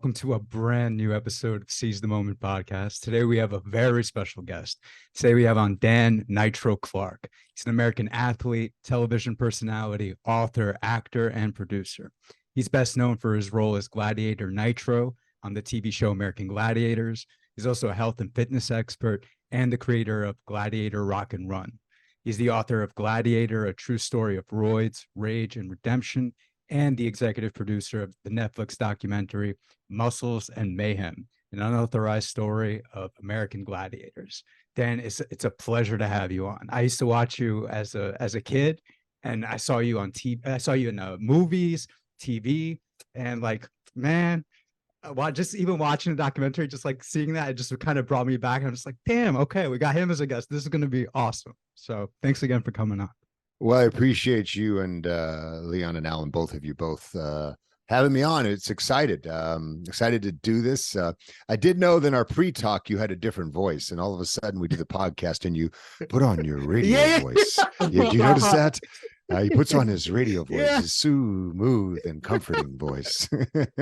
welcome to a brand new episode of Seize the Moment podcast. Today we have a very special guest. Today we have on Dan Nitro Clark. He's an American athlete, television personality, author, actor, and producer. He's best known for his role as Gladiator Nitro on the TV show American Gladiators. He's also a health and fitness expert and the creator of Gladiator Rock'n Run. He's the author of Gladiator, A True Story of Roids, Rage, and Redemption, and the executive producer of the Netflix documentary Muscles and Mayhem, an unauthorized story of American Gladiators. Dan, it's a pleasure to have you on. I used to watch you as a kid, and I saw you on TV. I saw you in movies, TV, and man, just even watching the documentary, just like seeing that, it just kind of brought me back. And I'm just like, damn, okay, we got him as a guest. This is going to be awesome. So thanks again for coming on. Well, I appreciate you and Leon and Alan, both of you, having me on. It's excited to do this. I did know that in our pre-talk you had a different voice, and all of a sudden we do the podcast and you put on your radio voice. Yeah, do you notice that? He puts on his radio voice, his smooth and comforting voice.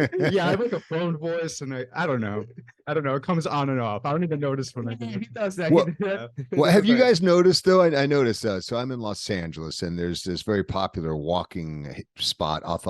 Yeah, I have like a phone voice, and I don't know. It comes on and off. I don't even notice when I do it. He does that. Well, have you guys noticed though? I noticed. So I'm in Los Angeles, and there's this very popular walking spot off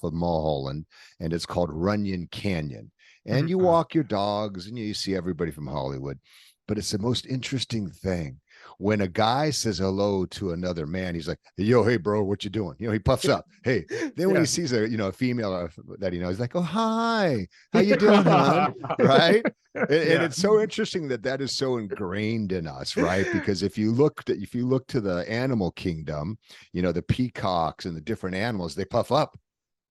of Mulholland, and it's called Runyon Canyon. And you walk your dogs, and you see everybody from Hollywood. But it's the most interesting thing. When a guy says hello to another man, he's like, yo, hey, bro, what you doing? He puffs up. Hey, then when he sees a female that he knows, he's like, oh, hi, how you doing, hon? Right? And it's so interesting that is so ingrained in us, right? Because if you look to the animal kingdom, the peacocks and the different animals, they puff up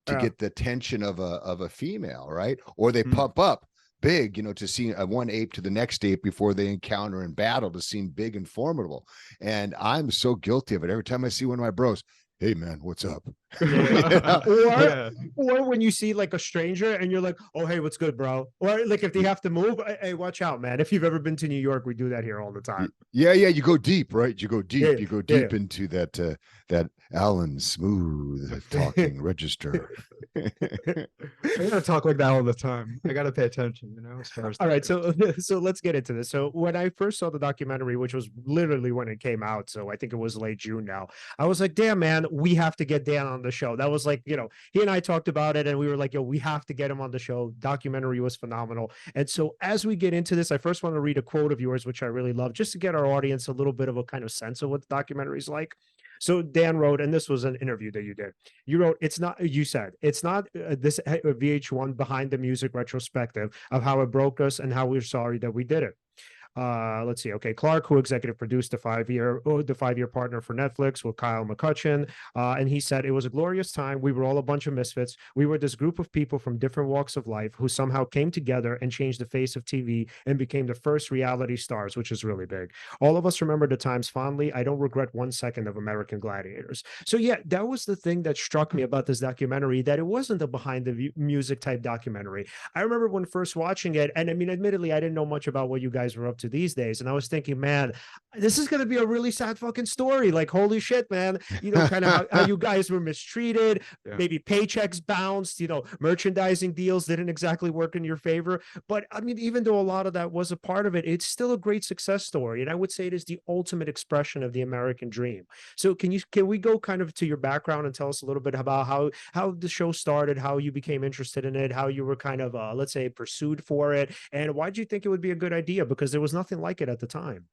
to get the attention of a female, right? Or they puff up big, to see one ape to the next ape before they encounter in battle to seem big and formidable. And I'm so guilty of it. Every time I see one of my bros, hey man, what's up? Or when you see like a stranger and you're like, oh, hey, what's good, bro? Or like if they have to move, hey, watch out, man. If you've ever been to New York, we do that here all the time. Yeah. You go deep, right? You go deep. You go deep into that Alan smooth talking register. I gotta talk like that all the time. I gotta pay attention, as far as all right, so let's get into this. So when I first saw the documentary, which was literally when it came out, so I think it was late June now, I was like, damn, man, we have to get Dan on the show. That was like, he and I talked about it, and we were like, yo, we have to get him on the show. Documentary was phenomenal. And so as we get into this, I first want to read a quote of yours, which I really love, just to get our audience a little bit of a kind of sense of what the documentary is like. So Dan wrote, and this was an interview that you did. You wrote, it's not this VH1 behind the music retrospective of how it broke us and how we're sorry that we did it. Let's see. Okay, Clark, who executive produced the five-year partner for Netflix with Kyle McCutcheon, and he said it was a glorious time. We were all a bunch of misfits. We were this group of people from different walks of life who somehow came together and changed the face of TV and became the first reality stars, which is really big. All of us remember the times fondly. I don't regret 1 second of American Gladiators. So yeah, that was the thing that struck me about this documentary, that it wasn't a behind the music type documentary. I remember when first watching it, and I mean, admittedly, I didn't know much about what you guys were up to these days, and I was thinking, man, this is going to be a really sad fucking story. Like, holy shit, man, kind of how you guys were mistreated, maybe paychecks bounced, merchandising deals didn't exactly work in your favor. But I mean, even though a lot of that was a part of it, it's still a great success story, and I would say it is the ultimate expression of the American dream. So can we go kind of to your background and tell us a little bit about how the show started, how you became interested in it, how you were kind of let's say pursued for it, and why did you think it would be a good idea? Because there was nothing like it at the time.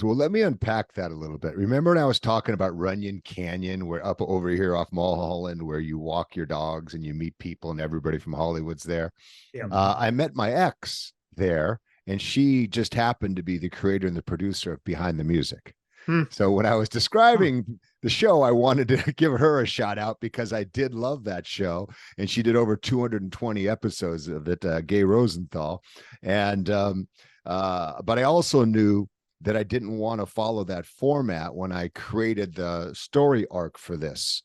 Well, let me unpack that a little bit. Remember when I was talking about Runyon Canyon, where up over here off Mulholland, where you walk your dogs and you meet people and everybody from Hollywood's there? Yeah. I met my ex there, and she just happened to be the creator and the producer of Behind the Music. So when I was describing the show, I wanted to give her a shout out because I did love that show, and she did over 220 episodes of it, Gay Rosenthal. And but I also knew that I didn't want to follow that format when I created the story arc for this,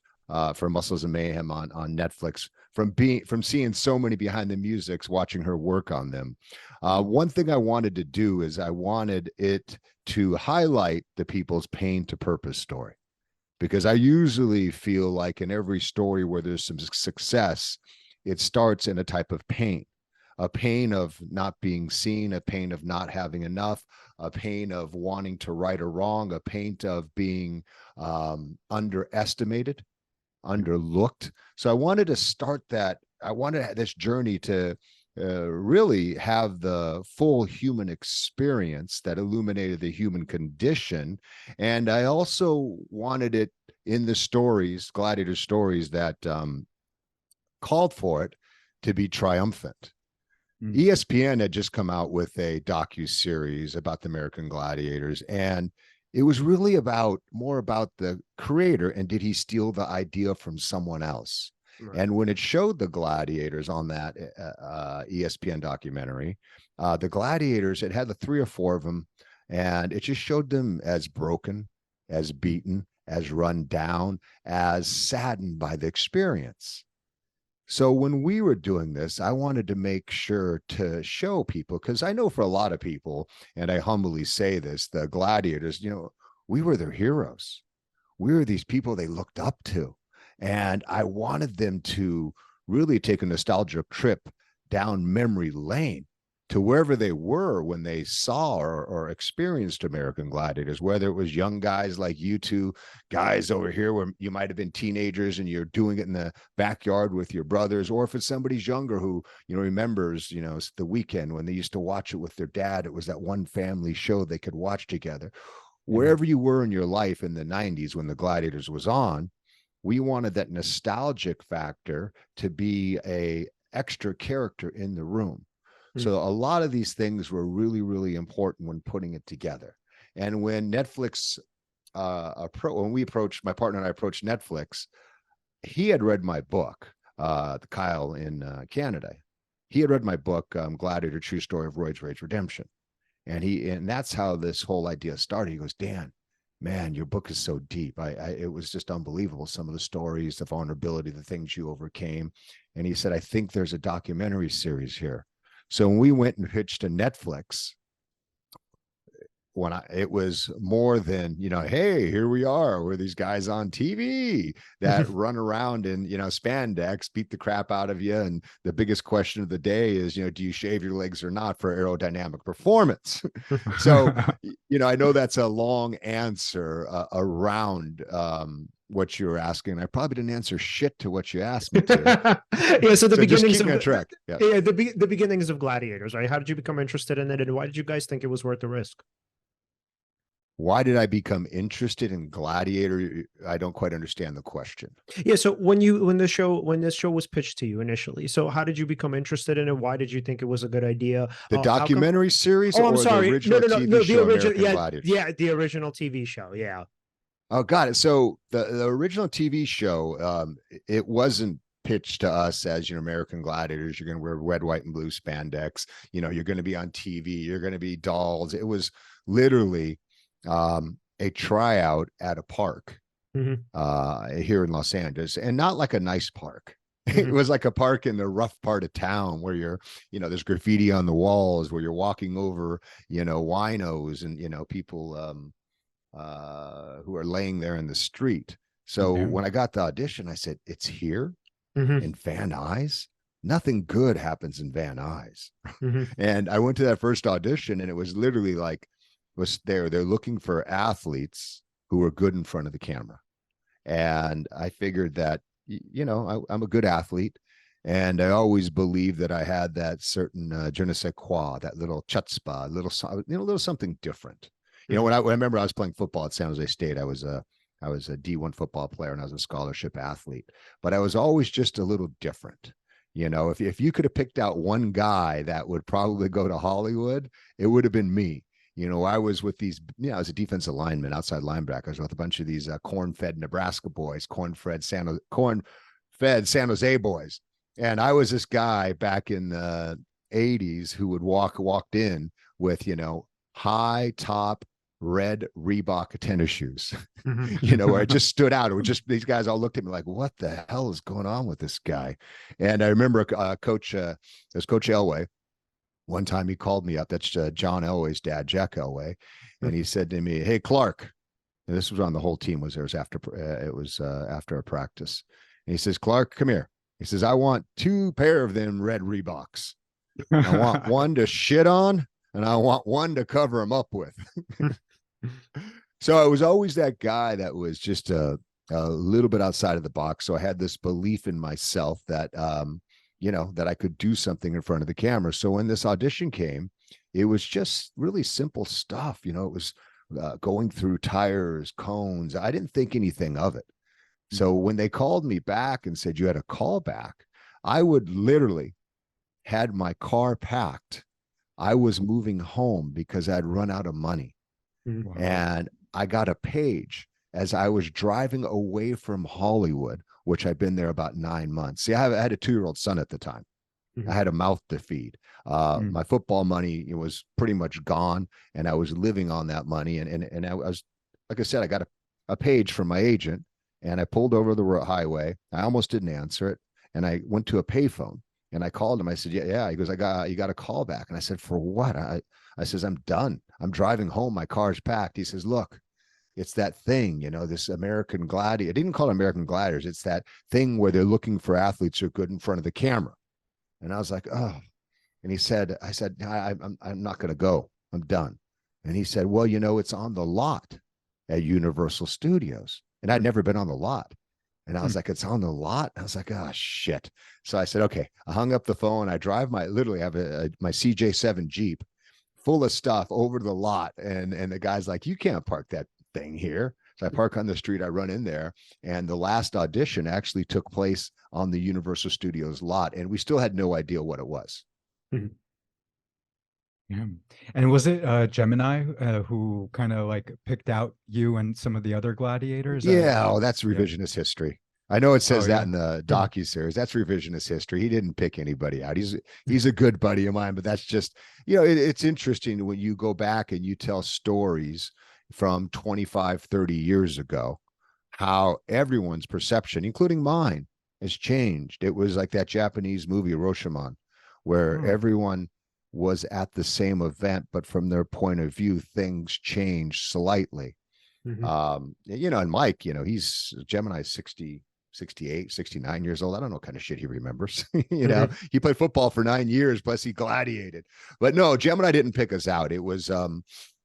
for Muscles and Mayhem on Netflix, from seeing so many behind the musics, watching her work on them. One thing I wanted to do is I wanted it to highlight the people's pain to purpose story, because I usually feel like in every story where there's some success, it starts in a type of pain, a pain of not being seen, a pain of not having enough, a pain of wanting to right or wrong, a pain of being underestimated, underlooked. So I wanted to start that. I wanted this journey to really have the full human experience that illuminated the human condition. And I also wanted it in the stories, Gladiator stories, that called for it to be triumphant. ESPN had just come out with a docu-series about the American Gladiators, and it was really more about the creator and did he steal the idea from someone else? Right. And when it showed the gladiators on that ESPN documentary, the gladiators, it had the 3 or 4 of them, and it just showed them as broken, as beaten, as run down, as saddened by the experience. So when we were doing this, I wanted to make sure to show people, because I know for a lot of people, and I humbly say this, the gladiators, we were their heroes. We were these people they looked up to. And I wanted them to really take a nostalgia trip down memory lane to wherever they were when they saw or experienced American Gladiators, whether it was young guys like you two guys over here, where you might have been teenagers and you're doing it in the backyard with your brothers, or if it's somebody's younger who, remembers, the weekend when they used to watch it with their dad. It was that one family show they could watch together. Wherever you were in your life in the 90s when the Gladiators was on, we wanted that nostalgic factor to be a extra character in the room. So a lot of these things were really, really important when putting it together. And when Netflix, when my partner and I approached Netflix, he had read my book, Kyle in Canada. He had read my book, Gladiator, True Story of Roids, Rage, Redemption. And that's how this whole idea started. He goes, Dan, man, your book is so deep. It was just unbelievable. Some of the stories, the vulnerability, the things you overcame. And he said, I think there's a documentary series here. So when we went and pitched to Netflix, it was more than, hey, here we are. We're these guys on TV that run around in, spandex, beat the crap out of you. And the biggest question of the day is, do you shave your legs or not for aerodynamic performance? So, I know that's a long answer around what you were asking. I probably didn't answer shit to what you asked me to. Yeah, so the beginnings of track. Yeah, the beginnings of Gladiators, right? How did you become interested in it, and why did you guys think it was worth the risk? Why did I become interested in Gladiator? I don't quite understand the question. Yeah, so when this show was pitched to you initially, so how did you become interested in it? Why did you think it was a good idea? The documentary series, I'm sorry, the original TV show, the original, American Gladiators? Yeah, the original TV show, yeah. Oh, got it. So the original TV show, it wasn't pitched to us as, American Gladiators. You're going to wear red, white, and blue spandex. You're going to be on TV. You're going to be dolls. It was literally a tryout at a park here in Los Angeles, and not like a nice park. It was like a park in the rough part of town where there's graffiti on the walls, where you're walking over, winos and, people who are laying there in the street. So when I got the audition, I said, it's here in Van Nuys. Nothing good happens in Van Nuys. And I went to that first audition, and it was literally like, they're looking for athletes who are good in front of the camera. And I figured that, I'm a good athlete. And I always believed that I had that certain je ne sais quoi, that little chutzpah, little something different. When I remember I was playing football at San Jose State, I was a D1 football player, and I was a scholarship athlete, but I was always just a little different. If you could have picked out one guy that would probably go to Hollywood, it would have been me. I was with these, I was a defensive lineman, outside linebacker. I was with a bunch of these corn-fed Nebraska boys, corn-fed San Jose boys. And I was this guy back in the 80s who would walked in with, high top red Reebok tennis shoes, where it just stood out. It was just, these guys all looked at me like, what the hell is going on with this guy? And I remember Coach Elway. One time he called me up. That's John Elway's dad, Jack Elway. And he said to me, hey, Clark, and this was on the whole team, it was after a practice. And he says, Clark, come here. He says, I want 2 pair of them red Reeboks. I want one to shit on, and I want one to cover them up with. So I was always that guy that was just a little bit outside of the box. So I had this belief in myself that, that I could do something in front of the camera. So when this audition came, it was just really simple stuff. It was going through tires, cones. I didn't think anything of it. So when they called me back and said you had a call back, I would literally had my car packed. I was moving home because I'd run out of money. Wow. And I got a page as I was driving away from Hollywood, which I'd been there about 9 months. See, I had a 2-year-old son at the time. I had a mouth to feed. My football money was pretty much gone, and I was living on that money. And I was, like I said, I got a page from my agent, and I pulled over the highway. I almost didn't answer it, and I went to a payphone, and I called him. I said, yeah. He goes, you got a call back. And I said, for what? I says, I'm done. I'm driving home. My car's packed. He says, look, it's that thing, this American Gladiator. I didn't call it American Gladiators. It's that thing where they're looking for athletes who are good in front of the camera. And I was like, oh. And he said, I'm not going to go. I'm done. And he said, well, it's on the lot at Universal Studios. And I'd never been on the lot. And I was like, it's on the lot. I was like, oh, shit. So I said, okay. I hung up the phone. I drive literally have my CJ7 Jeep full of stuff over to the lot. And the guy's like, you can't park that thing here. So I park on the street. I run in there. And the last audition actually took place on the Universal Studios lot. And we still had no idea what it was. Yeah. And was it Gemini who kind of like picked out you and some of the other gladiators? Yeah, that's revisionist history. I know it says that in the Hmm. docuseries. That's revisionist history. He didn't pick anybody out. He's a good buddy of mine, but that's just, it's interesting when you go back and you tell stories from 25, 30 years ago, how everyone's perception, including mine, has changed. It was like that Japanese movie, Rashomon, where everyone was at the same event, but from their point of view, things changed slightly. And Mike, he's Gemini 60, 68, 69 years old. I don't know what kind of shit he remembers. He played football for 9 years, plus he gladiated. But no, Gemini didn't pick us out. It was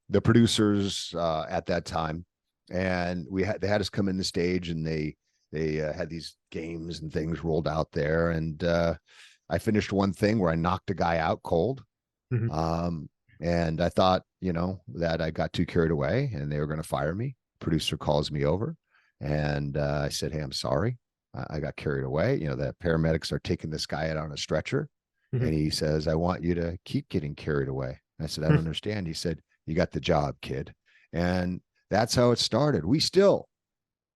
the producers at that time. And they had us come in the stage, and they had these games and things rolled out there. And I finished one thing where I knocked a guy out cold. And I thought, that I got too carried away and they were going to fire me. Producer calls me over, and I said, hey, I'm sorry. I got carried away. The paramedics are taking this guy out on a stretcher. And he says, I want you to keep getting carried away. And I said, I don't understand. He said, you got the job, kid. And that's how it started. We still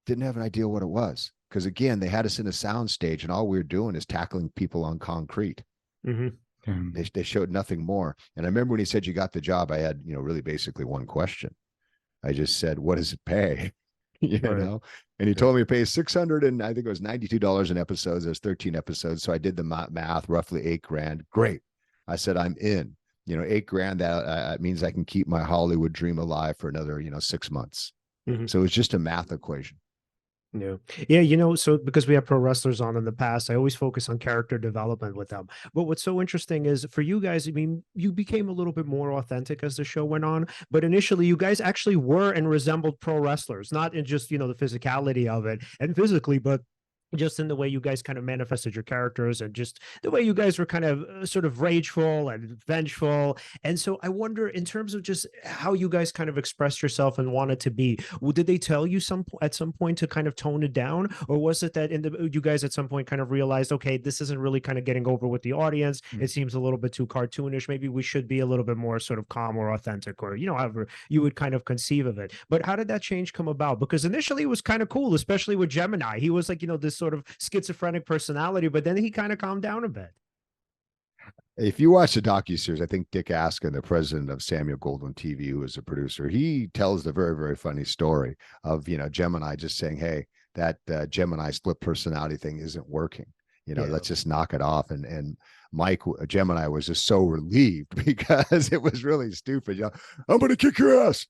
didn't have an idea what it was. Because again, they had us in a sound stage, and all we were doing is tackling people on concrete. They showed nothing more. And I remember when he said you got the job, I had, really basically one question. I just said, what does it pay? And he told me it pays 600, and I think it was $92 an episode. There's 13 episodes. So I did the math, roughly $8,000. Great. I said, I'm in. $8,000, that means I can keep my Hollywood dream alive for another, 6 months. So it's just a math equation. Yeah. So because we have pro wrestlers on in the past, I always focus on character development with them. But what's so interesting is for you guys, I mean, you became a little bit more authentic as the show went on. But initially, you guys actually were and resembled pro wrestlers, not in just, the physicality of it and physically, but just in the way you guys kind of manifested your characters and just the way you guys were kind of sort of rageful and vengeful. And so I wonder, in terms of just how you guys kind of expressed yourself and wanted to be, did they tell you at some point to kind of tone it down? Or was it that you guys at some point kind of realized, okay, this isn't really kind of getting over with the audience. It seems a little bit too cartoonish. Maybe we should be a little bit more sort of calm or authentic, or, however you would kind of conceive of it. But how did that change come about? Because initially it was kind of cool, especially with Gemini. He was like, this sort of schizophrenic personality, but then he kind of calmed down a bit. If you watch the docuseries, I think Dick Askin, the president of Samuel Goldwyn TV, who is a producer, he tells the very, very funny story of, Gemini just saying, hey, that Gemini split personality thing isn't working. Let's just knock it off. And Mike, Gemini, was just so relieved because it was really stupid. I'm going to kick your ass.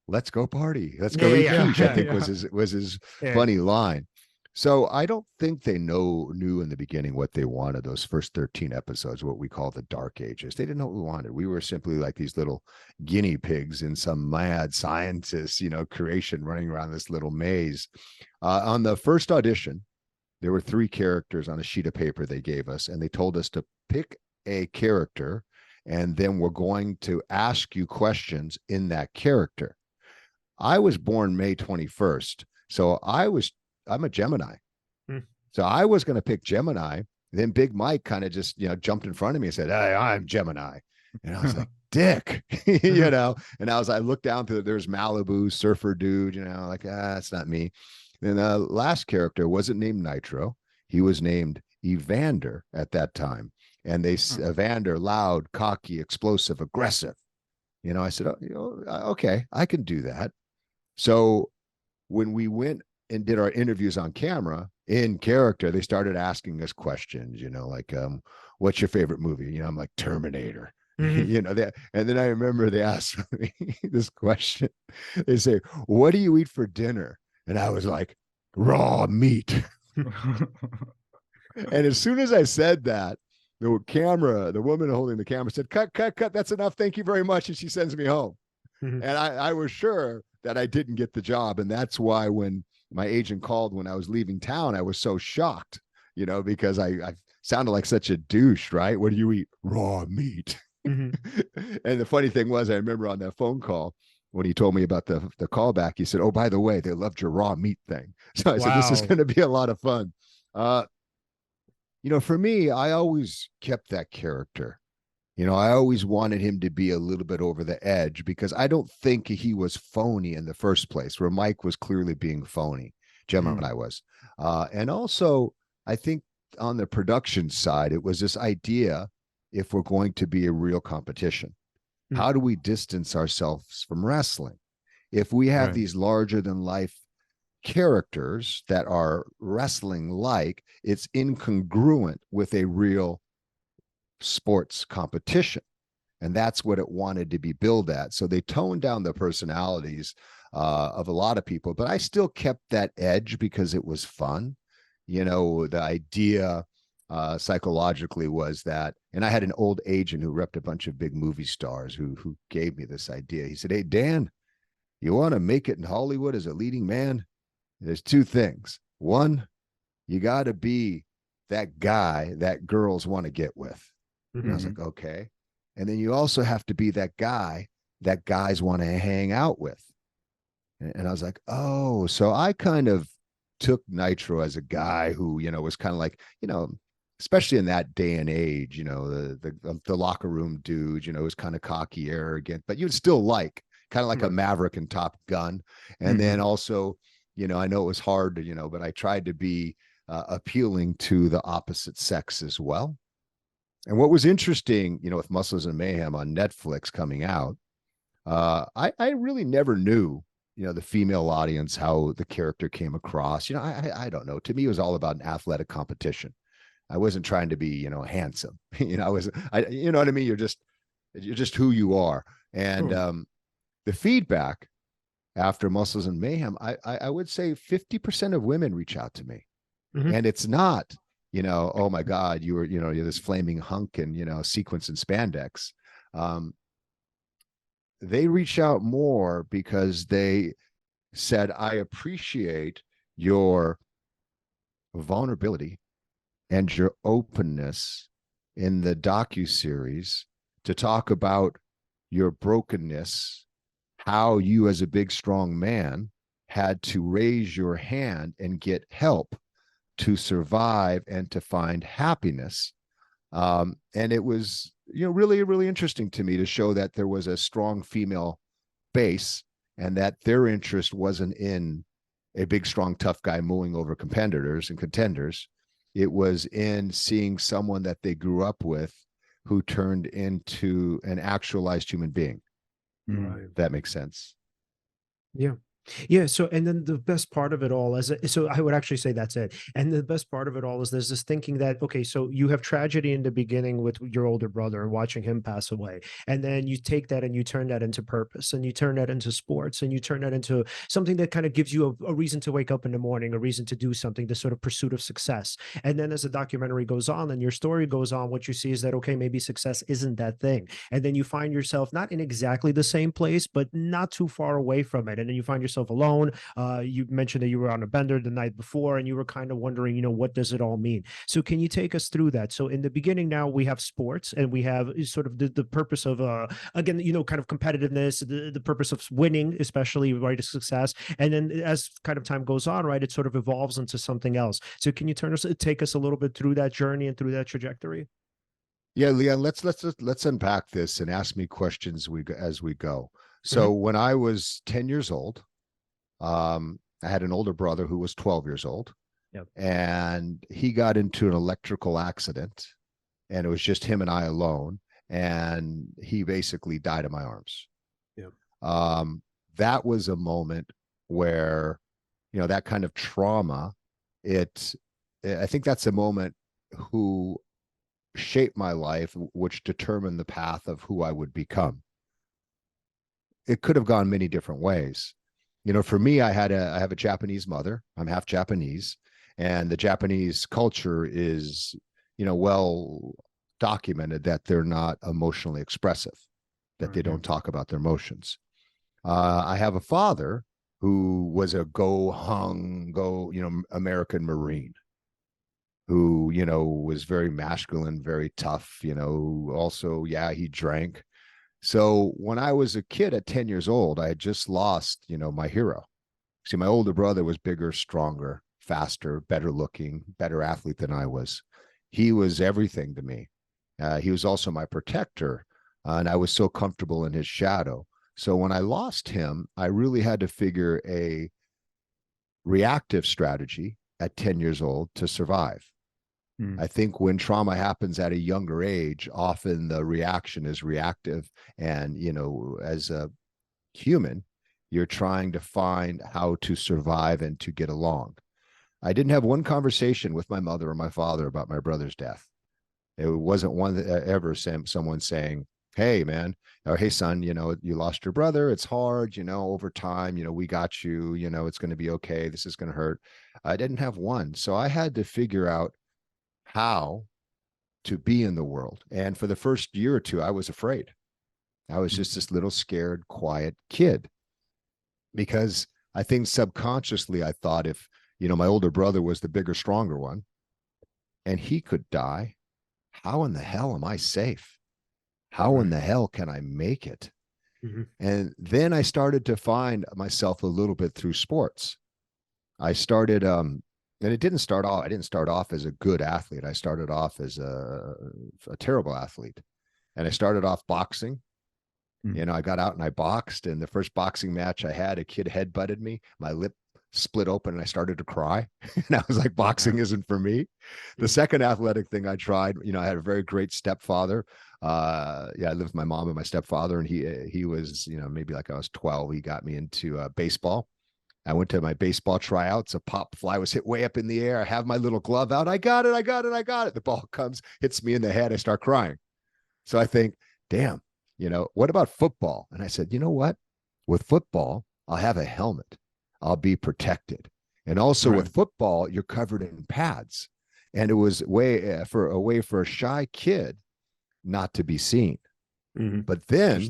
Let's go party. Let's go eat quiche, I think was his funny line. So I don't think they knew in the beginning what they wanted. Those first 13 episodes, what we call the dark ages, they didn't know what we wanted. We were simply like these little guinea pigs in some mad scientist, creation running around this little maze. On the first audition, there were 3 characters on a sheet of paper they gave us, and they told us to pick a character, and then we're going to ask you questions in that character. I was born May 21st, so I'm a Gemini. So I was going to pick Gemini. Then Big Mike kind of just, jumped in front of me and said, "Hey, I'm Gemini." And I was like, "Dick," And I looked down through, there's Malibu, surfer dude, like, that's not me. Then the last character wasn't named Nitro. He was named Evander at that time. And Evander, loud, cocky, explosive, aggressive. I said, okay, I can do that. So when we went and did our interviews on camera in character, they started asking us questions, like, what's your favorite movie? I'm like, Terminator. And then I remember they asked me this question. They say, "What do you eat for dinner?" And I was like, "Raw meat." And as soon as I said that, the woman holding the camera said, "Cut, cut, cut. That's enough. Thank you very much." And she sends me home. And I was sure that I didn't get the job. And that's why when my agent called when I was leaving town, I was so shocked, because I sounded like such a douche, right? What do you eat? Raw meat. And the funny thing was, I remember on that phone call, when he told me about the callback, he said, "Oh, by the way, they loved your raw meat thing." So I said, "This is going to be a lot of fun." For me, I always kept that character. I always wanted him to be a little bit over the edge, because I don't think he was phony in the first place, where Mike was clearly being phony. Gemini was. And also, I think on the production side, it was this idea, if we're going to be a real competition, how do we distance ourselves from wrestling? If we have these larger than life characters that are wrestling like, it's incongruent with a real sports competition. And that's what it wanted to be billed at. So they toned down the personalities of a lot of people, but I still kept that edge because it was fun. The idea psychologically was that, and I had an old agent who repped a bunch of big movie stars who gave me this idea. He said, "Hey, Dan, you want to make it in Hollywood as a leading man? There's 2 things. One, you got to be that guy that girls want to get with." And I was like, okay. And then you also have to be that guy that guys want to hang out with. And I was like, oh, so I kind of took Nitro as a guy who, was kind of like, especially in that day and age, the locker room dude, was kind of cocky, arrogant, but you'd still like kind of like a Maverick in Top Gun. And then also, I know it was hard to, but I tried to be appealing to the opposite sex as well. And what was interesting, with Muscles and Mayhem on Netflix coming out, I really never knew, the female audience, how the character came across. I don't know. To me, it was all about an athletic competition. I wasn't trying to be, handsome. You know what I mean? You're just who you are. And the feedback after Muscles and Mayhem, I would say 50% of women reach out to me. And it's not, oh my God, you're this flaming hunk and, sequence and spandex. They reach out more because they said, "I appreciate your vulnerability and your openness in the docuseries to talk about your brokenness, how you as a big, strong man had to raise your hand and get help to survive and to find happiness." And it was, really, really interesting to me to show that there was a strong female base and that their interest wasn't in a big, strong, tough guy mooing over competitors and contenders. It was in seeing someone that they grew up with who turned into an actualized human being. If that makes sense. Yeah. Yeah. So, and then the best part of it all is, so I would actually say that's it. And the best part of it all is there's this thinking that, okay, so you have tragedy in the beginning with your older brother and watching him pass away. And then you take that and you turn that into purpose, and you turn that into sports, and you turn that into something that kind of gives you a reason to wake up in the morning, a reason to do something, the sort of pursuit of success. And then as the documentary goes on and your story goes on, what you see is that, okay, maybe success isn't that thing. And then you find yourself not in exactly the same place, but not too far away from it. And then you find yourself alone. You mentioned that you were on a bender the night before and you were kind of wondering, what does it all mean? So can you take us through that? So in the beginning, now we have sports and we have sort of the purpose of, again, kind of competitiveness, the purpose of winning, especially, right, success. And then as kind of time goes on, right, it sort of evolves into something else. So can you take us a little bit through that journey and through that trajectory? Yeah, Leon, let's unpack this and ask me questions as we go. So when I was 10 years old, I had an older brother who was 12 years old. Yep. And he got into an electrical accident, and it was just him and I alone. And he basically died in my arms. Yep. That was a moment where, that kind of trauma, I think that's a moment who shaped my life, which determined the path of who I would become. It could have gone many different ways. For me, I have a Japanese mother. I'm half Japanese, and the Japanese culture is, well documented that they're not emotionally expressive, that they don't talk about their emotions. I have a father who was a American Marine, who, was very masculine, very tough, also, yeah, he drank. So when I was a kid at 10 years old, I had just lost, my hero. See, my older brother was bigger, stronger, faster, better looking, better athlete than I was. He was everything to me. He was also my protector, and I was so comfortable in his shadow. So when I lost him, I really had to figure a reactive strategy at 10 years old to survive. I think when trauma happens at a younger age, often the reaction is reactive. And, as a human, you're trying to find how to survive and to get along. I didn't have one conversation with my mother or my father about my brother's death. It wasn't one that ever someone saying, hey, man, or hey, son, you lost your brother. It's hard, over time, we got you, it's going to be okay. This is going to hurt. I didn't have one. So I had to figure out how to be in the world. And for the first year or two, I was afraid. I was just this little scared, quiet kid, because I think subconsciously I thought, if, my older brother was the bigger, stronger one and he could die, how in the hell am I safe? How in the hell can I make it? And then I started to find myself a little bit through sports. I started, and I didn't start off as a good athlete. I started off as a terrible athlete. And I started off boxing. I got out and I boxed. And the first boxing match I had, a kid headbutted me. My lip split open and I started to cry. And I was like, boxing isn't for me. The second athletic thing I tried, I had a very great stepfather. I lived with my mom and my stepfather, and he was, maybe like I was 12. He got me into baseball. I went to my baseball tryouts. A pop fly was hit way up in the air. I have my little glove out. I got it. The ball comes, hits me in the head. I start crying. So I think, damn, what about football? And I said, you know what? With football, I'll have a helmet. I'll be protected. And also with football, you're covered in pads. And it was a way for a shy kid not to be seen. But then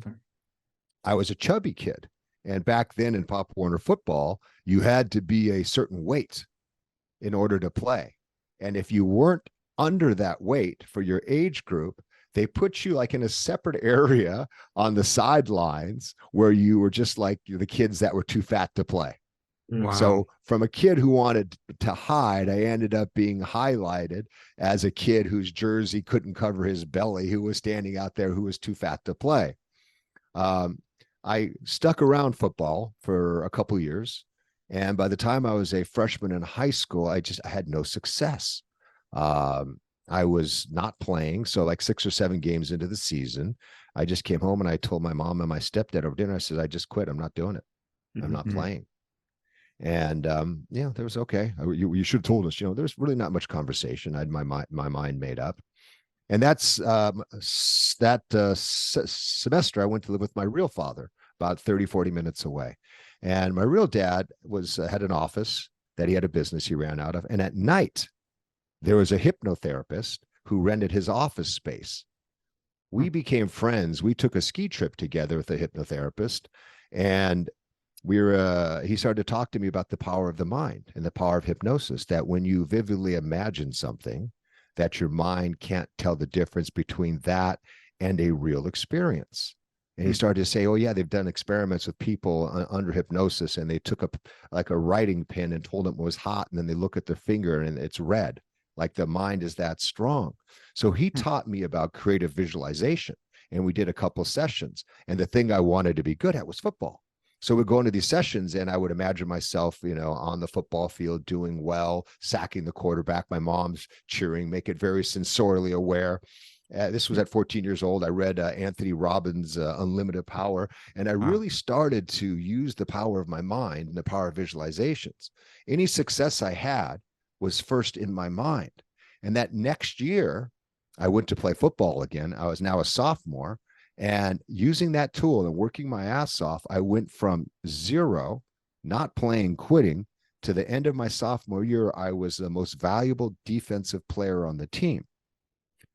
I was a chubby kid. And back then in Pop Warner football, you had to be a certain weight in order to play. And if you weren't under that weight for your age group, they put you like in a separate area on the sidelines where you were just like the kids that were too fat to play. Wow. So from a kid who wanted to hide, I ended up being highlighted as a kid whose jersey couldn't cover his belly, who was standing out there, who was too fat to play. I stuck around football for a couple of years. And by the time I was a freshman in high school, I had no success. I was not playing. So like 6 or 7 games into the season, I just came home and I told my mom and my stepdad over dinner, I said, I just quit. I'm not doing it. I'm not playing. And yeah, there was okay. You should have told us. There's really not much conversation. I had my mind made up. And that's semester I went to live with my real father, about 30, 40 minutes away. And my real dad had an office that he had a business he ran out of. And at night, there was a hypnotherapist who rented his office space. We became friends. We took a ski trip together with a hypnotherapist, and he started to talk to me about the power of the mind and the power of hypnosis, that when you vividly imagine something, that your mind can't tell the difference between that and a real experience. And he started to say, oh yeah, they've done experiments with people under hypnosis, and they took a writing pen and told them it was hot, and then they look at their finger and it's red, like the mind is that strong. So he taught me about creative visualization, and we did a couple sessions. And the thing I wanted to be good at was football. So we'd go into these sessions, and I would imagine myself, on the football field doing well, sacking the quarterback, my mom's cheering, make it very sensorially aware. This was at 14 years old. I read Anthony Robbins' Unlimited Power, and I really started to use the power of my mind and the power of visualizations. Any success I had was first in my mind. And that next year, I went to play football again. I was now a sophomore. And using that tool and working my ass off, I went from zero, not playing, quitting, to the end of my sophomore year, I was the most valuable defensive player on the team.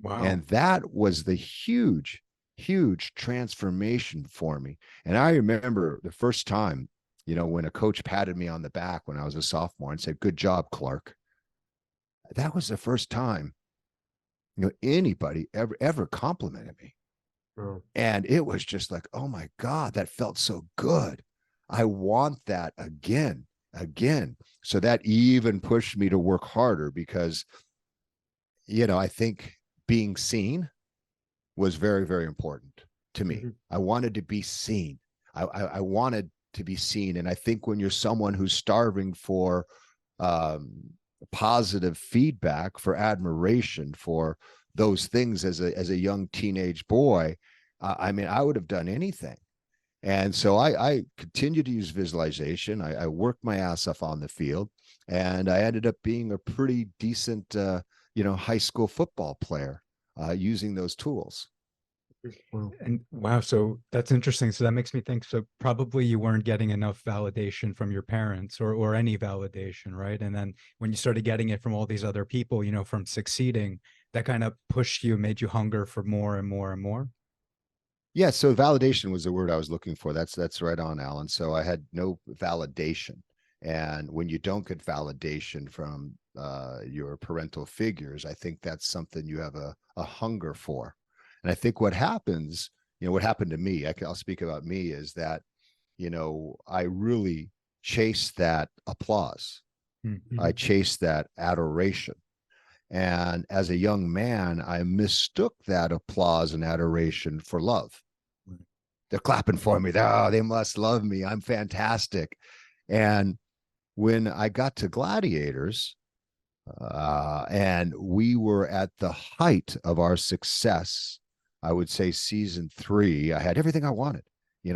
Wow. And that was the huge, huge transformation for me. And I remember the first time, when a coach patted me on the back when I was a sophomore and said, "Good job, Clark." That was the first time, anybody ever complimented me. And it was just like, oh my God, that felt so good. I want that again. So that even pushed me to work harder, because, I think being seen was very, very important to me. I wanted to be seen. I wanted to be seen. And I think when you're someone who's starving for positive feedback, for admiration, for those things as a young teenage boy, I mean, I would have done anything. And so I continued to use visualization. I worked my ass off on the field, and I ended up being a pretty decent, high school football player using those tools. And wow, so that's interesting. So that makes me think, so probably you weren't getting enough validation from your parents, or any validation, right? And then when you started getting it from all these other people, from succeeding, that kind of pushed you, made you hunger for more and more and more. Yeah, so validation was the word I was looking for. That's right on, Alan. So I had no validation. And when you don't get validation from your parental figures, I think that's something you have a hunger for. And I think what happens, what happened to me, I'll speak about me, is that, I really chased that applause. I chased that adoration. And as a young man, I mistook that applause and adoration for love. They're clapping for me. They must love me. I'm fantastic. And when I got to Gladiators, and we were at the height of our success, I would say season 3, I had everything I wanted.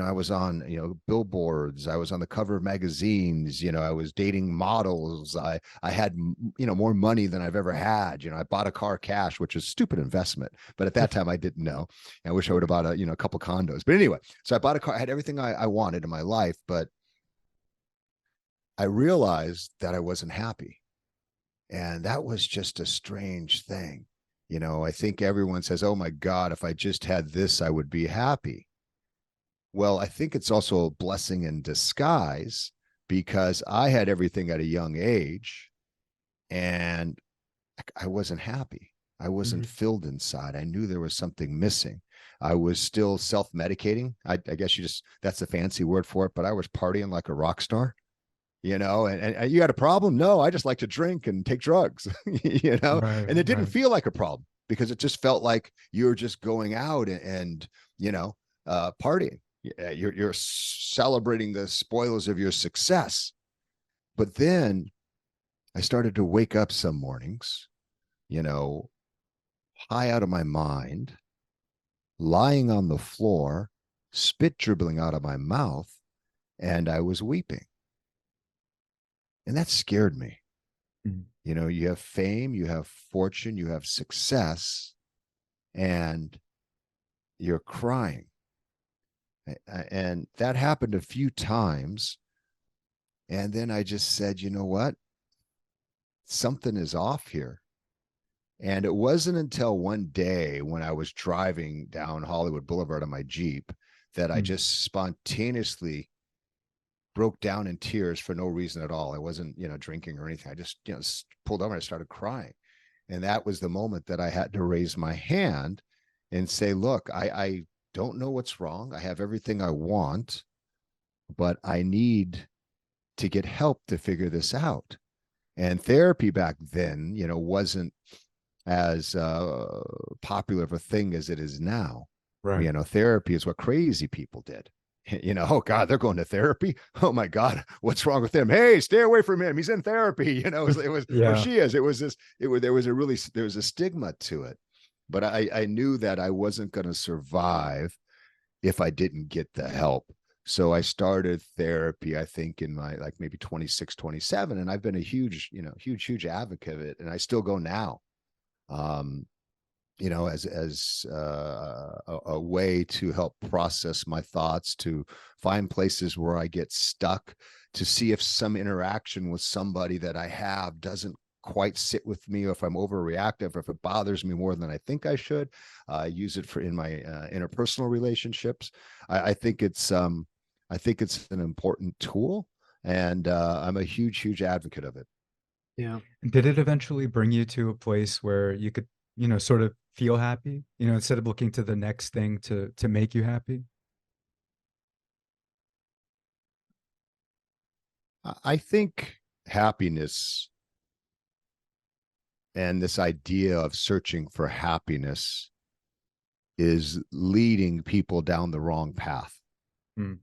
I was on, billboards. I was on the cover of magazines. I was dating models. I had, more money than I've ever had. I bought a car cash, which is a stupid investment. But at that time, I didn't know. I wish I would have bought a couple condos. But anyway, so I bought a car. I had everything I wanted in my life. But I realized that I wasn't happy. And that was just a strange thing. I think everyone says, oh my God, if I just had this, I would be happy. Well, I think it's also a blessing in disguise, because I had everything at a young age and I wasn't happy. I wasn't filled inside. I knew there was something missing. I was still self-medicating. I guess that's the fancy word for it, but I was partying like a rock star, and you had a problem? No, I just like to drink and take drugs, Right, and it didn't right. feel like a problem, because it just felt like you were just going out and partying. You're celebrating the spoils of your success. But then I started to wake up some mornings, high out of my mind, lying on the floor, spit dribbling out of my mouth, and I was weeping. And that scared me. Mhm. You know, you have fame, you have fortune, you have success, and you're crying. And that happened a few times. And then I just said, you know what? Something is off here. And it wasn't until one day when I was driving down Hollywood Boulevard on my Jeep that I Mm. just spontaneously broke down in tears for no reason at all. I wasn't, drinking or anything. I just, pulled over and I started crying. And that was the moment that I had to raise my hand and say, look, I don't know what's wrong. I have everything I want, but I need to get help to figure this out. And therapy back then, wasn't as popular of a thing as it is now. Right. Therapy is what crazy people did. Oh God, they're going to therapy. Oh my God, what's wrong with him? Hey, stay away from him. He's in therapy. It was or Yeah. she is. It was this. There was a stigma to it. But I knew that I wasn't going to survive if I didn't get the help. So I started therapy, I think in my maybe 26, 27. And I've been a huge advocate of it. And I still go now. As a way to help process my thoughts, to find places where I get stuck, to see if some interaction with somebody that I have doesn't quite sit with me, or if I'm overreactive, or if it bothers me more than I think I should. Use it in my interpersonal relationships. I think it's an important tool, and I'm a huge advocate of it. Yeah. Did it eventually bring you to a place where you could, sort of feel happy, instead of looking to the next thing to make you happy? I think happiness and this idea of searching for happiness is leading people down the wrong path. Mm.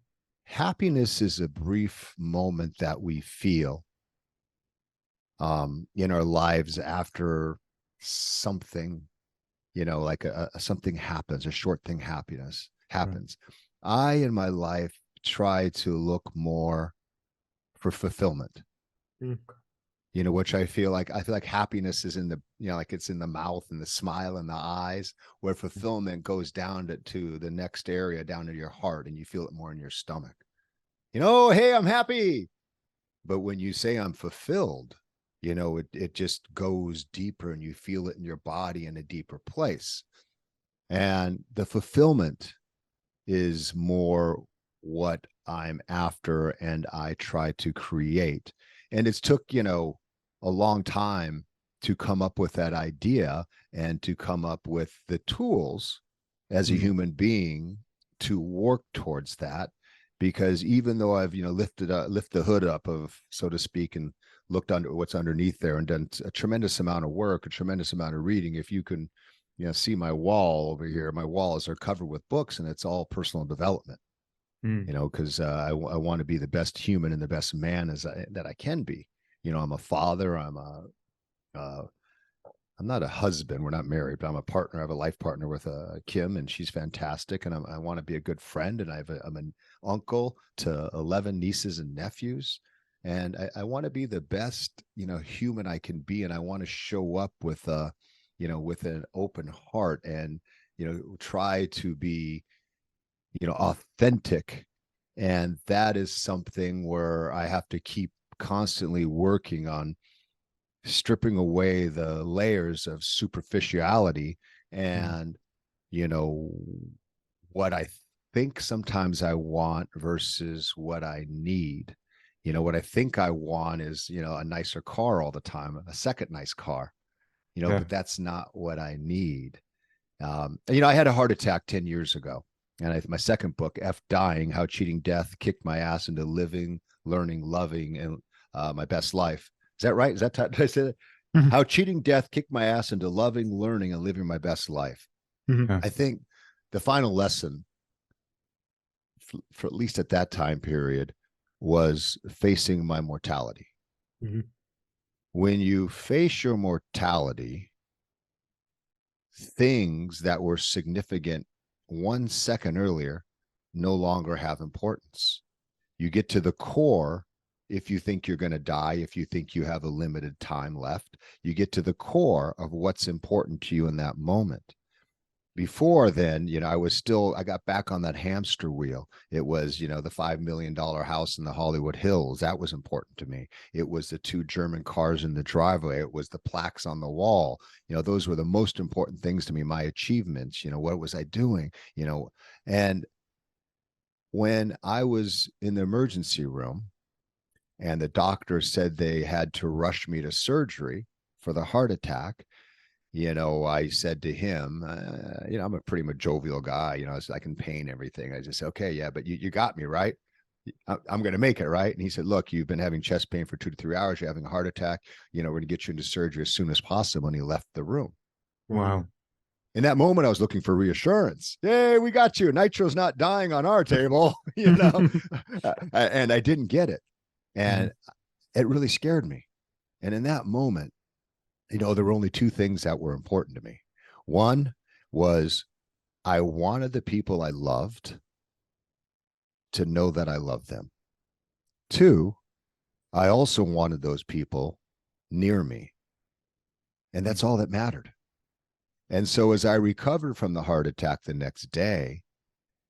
Happiness is a brief moment that we feel in our lives after something, like something happens, a short thing happiness happens. Right. I, in my life, try to look more for fulfillment. Mm. Which I feel like happiness is in the, like it's in the mouth and the smile and the eyes, where fulfillment goes down to the next area, down to your heart, and you feel it more in your stomach. Hey, I'm happy. But when you say I'm fulfilled, it just goes deeper, and you feel it in your body in a deeper place. And the fulfillment is more what I'm after, and I try to create. And it's took, a long time to come up with that idea, and to come up with the tools as a human being to work towards that. Because even though I've, lift the hood up of, so to speak, and looked under what's underneath there, and done a tremendous amount of work, a tremendous amount of reading. If you can, see my wall over here, my walls are covered with books, and it's all personal development. Because I want to be the best human and the best man that I can be. I'm a father. I'm not a husband. We're not married, but I'm a partner. I have a life partner with Kim, and she's fantastic. And I want to be a good friend. And I'm an uncle to 11 nieces and nephews. And I want to be the best, human I can be. And I want to show up with with an open heart, and, try to be, authentic. And that is something where I have to keep constantly working on stripping away the layers of superficiality, and what I think sometimes I want versus what I need. What I think I want is, a nicer car all the time, a second nice car, but that's not what I need. I had a heart attack 10 years ago, and my second book, F Dying, How Cheating Death Kicked My Ass into Living, Learning, Loving, and My Best Life. Is that right? Did I say that? Mm-hmm. How Cheating Death Kicked My Ass into Loving, Learning, and Living My Best Life. Mm-hmm. I think the final lesson, for at least at that time period, was facing my mortality. Mm-hmm. When you face your mortality, things that were significant 1 second earlier no longer have importance. You get to the core if you think you're going to die, if you think you have a limited time left. You get to the core of what's important to you in that moment. Before then, I got back on that hamster wheel. It was, the $5 million house in the Hollywood Hills. That was important to me. It was the 2 German cars in the driveway. It was the plaques on the wall. Those were the most important things to me, my achievements. What was I doing? And when I was in the emergency room and the doctor said they had to rush me to surgery for the heart attack, I said to him, I'm a pretty jovial guy, I can paint everything. I just said, okay, yeah, but you got me, right? I'm going to make it, right? And he said, look, you've been having chest pain for 2 to 3 hours. You're having a heart attack. We're going to get you into surgery as soon as possible. And he left the room. Wow. In that moment, I was looking for reassurance. Hey, we got you. Nitro's not dying on our table, and I didn't get it. And it really scared me. And in that moment, there were only 2 things that were important to me. One was I wanted the people I loved to know that I love them. 2, I also wanted those people near me. And that's all that mattered. And so as I recovered from the heart attack the next day,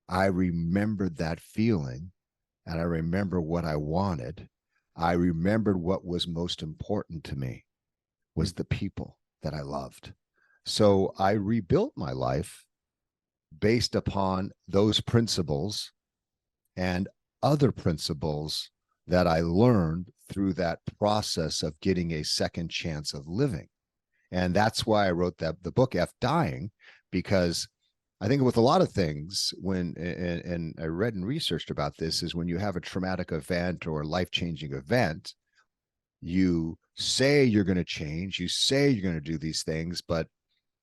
I remembered that feeling, and I remember what I wanted. I remembered what was most important to me was the people that I loved. So I rebuilt my life based upon those principles and other principles that I learned through that process of getting a second chance of living. And that's why I wrote the book F Dying, because I think with a lot of things, and I read and researched about this, is when you have a traumatic event or a life-changing event, you say you're going to change, you say you're going to do these things, but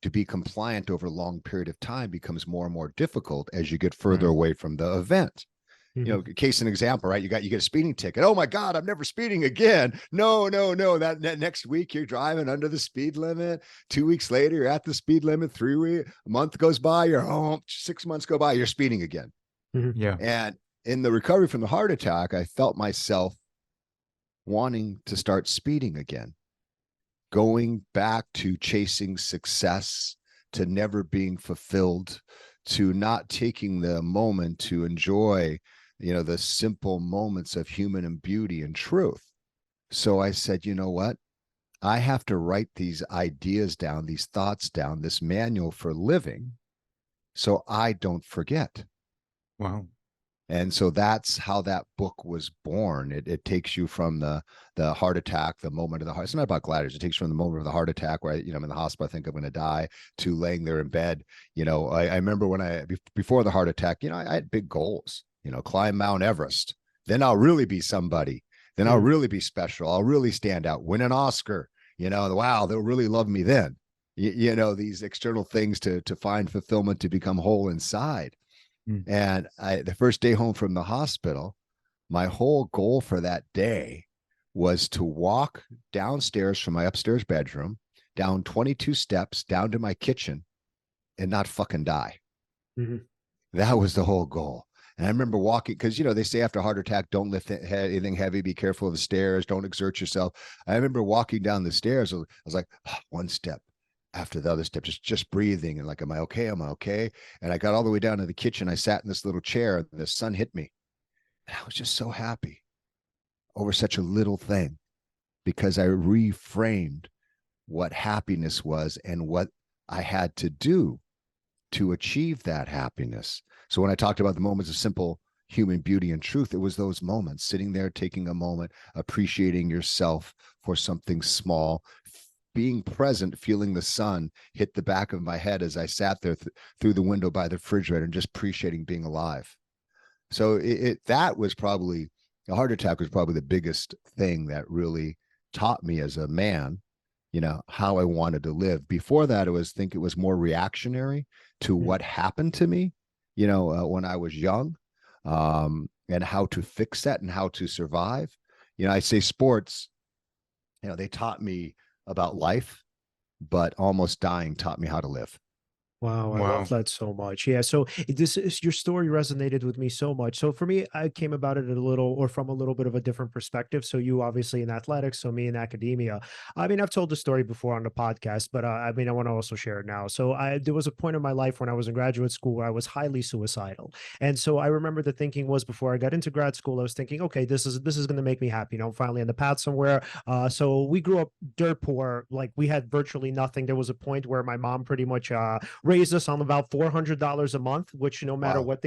to be compliant over a long period of time becomes more and more difficult as you get further away from the event. Case in example, right? You get a speeding ticket. Oh my God, I'm never speeding again. No. That next week you're driving under the speed limit. 2 weeks later, you're at the speed limit. 3 weeks, a month goes by, you're home. 6 months go by, you're speeding again. Yeah. And in the recovery from the heart attack, I felt myself wanting to start speeding again, going back to chasing success, to never being fulfilled, to not taking the moment to enjoy, the simple moments of human and beauty and truth. So I said, you know what? I have to write these ideas down, these thoughts down, this manual for living, so I don't forget. Wow. And so that's how that book was born. It takes you from the heart attack, the moment of the heart. It's not about gladiators. It takes you from the moment of the heart attack where I'm in the hospital, I think I'm going to die, to laying there in bed. I remember when before the heart attack, I had big goals, climb Mount Everest. Then I'll really be somebody. Then I'll really be special. I'll really stand out, win an Oscar. Wow, they'll really love me then. These external things to find fulfillment, to become whole inside. And the first day home from the hospital, my whole goal for that day was to walk downstairs from my upstairs bedroom, down 22 steps, down to my kitchen, and not fucking die. That was the whole goal. And I remember walking, because, they say after a heart attack, don't lift anything heavy, be careful of the stairs, don't exert yourself. I remember walking down the stairs. I was like, one step after the other step, just breathing and like, am I okay? Am I okay? And I got all the way down to the kitchen. I sat in this little chair and the sun hit me. And I was just so happy over such a little thing, because I reframed what happiness was and what I had to do to achieve that happiness. So when I talked about the moments of simple human beauty and truth, it was those moments, sitting there, taking a moment, appreciating yourself for something small, being present, feeling the sun hit the back of my head as I sat there through the window by the refrigerator, and just appreciating being alive. So that was probably, a heart attack was probably the biggest thing that really taught me as a man, how I wanted to live. Before that, it was more reactionary to what happened to me, when I was young, and how to fix that and how to survive. I say sports, they taught me about life, but almost dying taught me how to live. Wow, I Wow. love that so much. Yeah, so this is your story resonated with me so much. So for me, I came about it a little or from a little bit of a different perspective. So you obviously in athletics, so me in academia. I mean, I've told the story before on the podcast, but I mean, I want to also share it now. So there was a point in my life when I was in graduate school where I was highly suicidal, and so I remember the thinking was before I got into grad school, I was thinking, okay, this is going to make me happy. You know, I'm finally on the path somewhere. So we grew up dirt poor, like we had virtually nothing. There was a point where my mom pretty much raised us on about $400 a month, which no matter Wow. what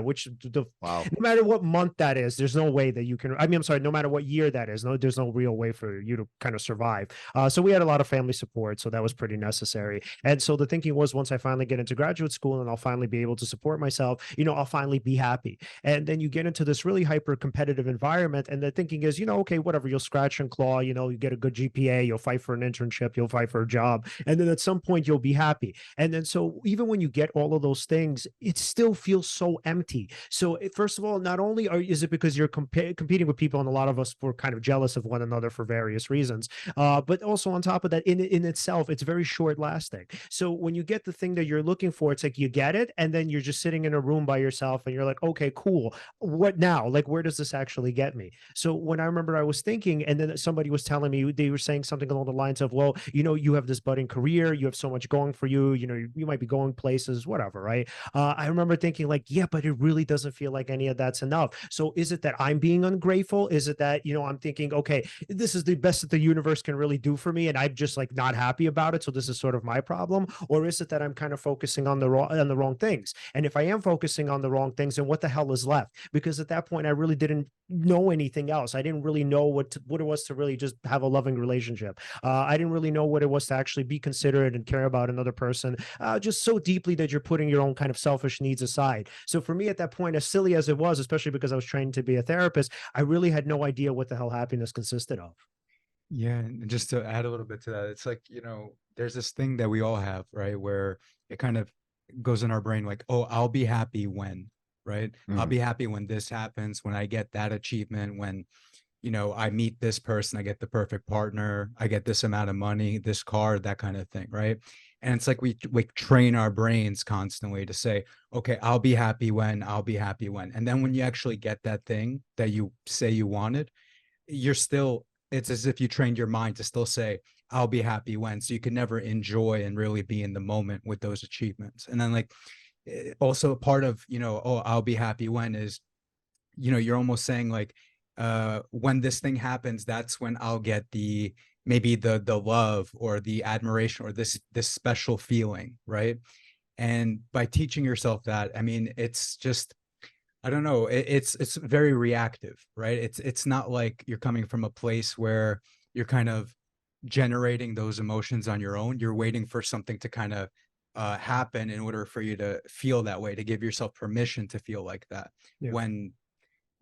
which no Wow. matter what month that is, there's no way that you can, I mean, I'm sorry, no matter what year that is, there's no real way for you to kind of survive. So we had a lot of family support. So that was pretty necessary. And so the thinking was once I finally get into graduate school and I'll finally be able to support myself, I'll finally be happy. And then you get into this really hyper competitive environment. And the thinking is, okay, whatever, you'll scratch and claw, you get a good GPA, you'll fight for an internship, you'll fight for a job. And then at some point you'll be happy. And then so even when you get all of those things, it still feels so empty. So first of all, not only is it because you're competing with people, and a lot of us were kind of jealous of one another for various reasons, but also on top of that, in itself, it's very short lasting. So when you get the thing that you're looking for, it's like you get it, and then you're just sitting in a room by yourself, and you're like, okay, cool. What now? Like, where does this actually get me? So when I remember I was thinking, and then somebody was telling me, they were saying something along the lines of, well, you have this budding career, you have so much going for you, you might be going places, whatever, right? I remember thinking like, yeah, but it really doesn't feel like any of that's enough. So is it that I'm being ungrateful? Is it that, I'm thinking, okay, this is the best that the universe can really do for me, and I'm just like not happy about it, so this is sort of my problem? Or is it that I'm kind of focusing on the wrong things? And if I am focusing on the wrong things, then what the hell is left? Because at that point I really didn't know anything else. I didn't really know what it was to really just have a loving relationship. I didn't really know what it was to actually be considerate and care about another person, just so deeply that you're putting your own kind of selfish needs aside. So for me at that point, as silly as it was, especially because I was trained to be a therapist, I really had no idea what the hell happiness consisted of. Yeah, and just to add a little bit to that, it's like, there's this thing that we all have, right? Where it kind of goes in our brain like, oh, I'll be happy when, right? I'll Mhm. be happy when this happens, when I get that achievement, when, I meet this person, I get the perfect partner, I get this amount of money, this car, that kind of thing, right? And it's like we train our brains constantly to say, okay, I'll be happy when, I'll be happy when. And then when you actually get that thing that you say you wanted, you're still, it's as if you trained your mind to still say, I'll be happy when. So you can never enjoy and really be in the moment with those achievements. And then like also part of, oh, I'll be happy when is, you're almost saying like, when this thing happens, that's when I'll get the, maybe the love or the admiration or this special feeling, right? And by teaching yourself that, I mean, it's just, I don't know, it's very reactive, right? It's not like you're coming from a place where you're kind of generating those emotions on your own. You're waiting for something to kind of happen in order for you to feel that way, to give yourself permission to feel like that. Yeah. When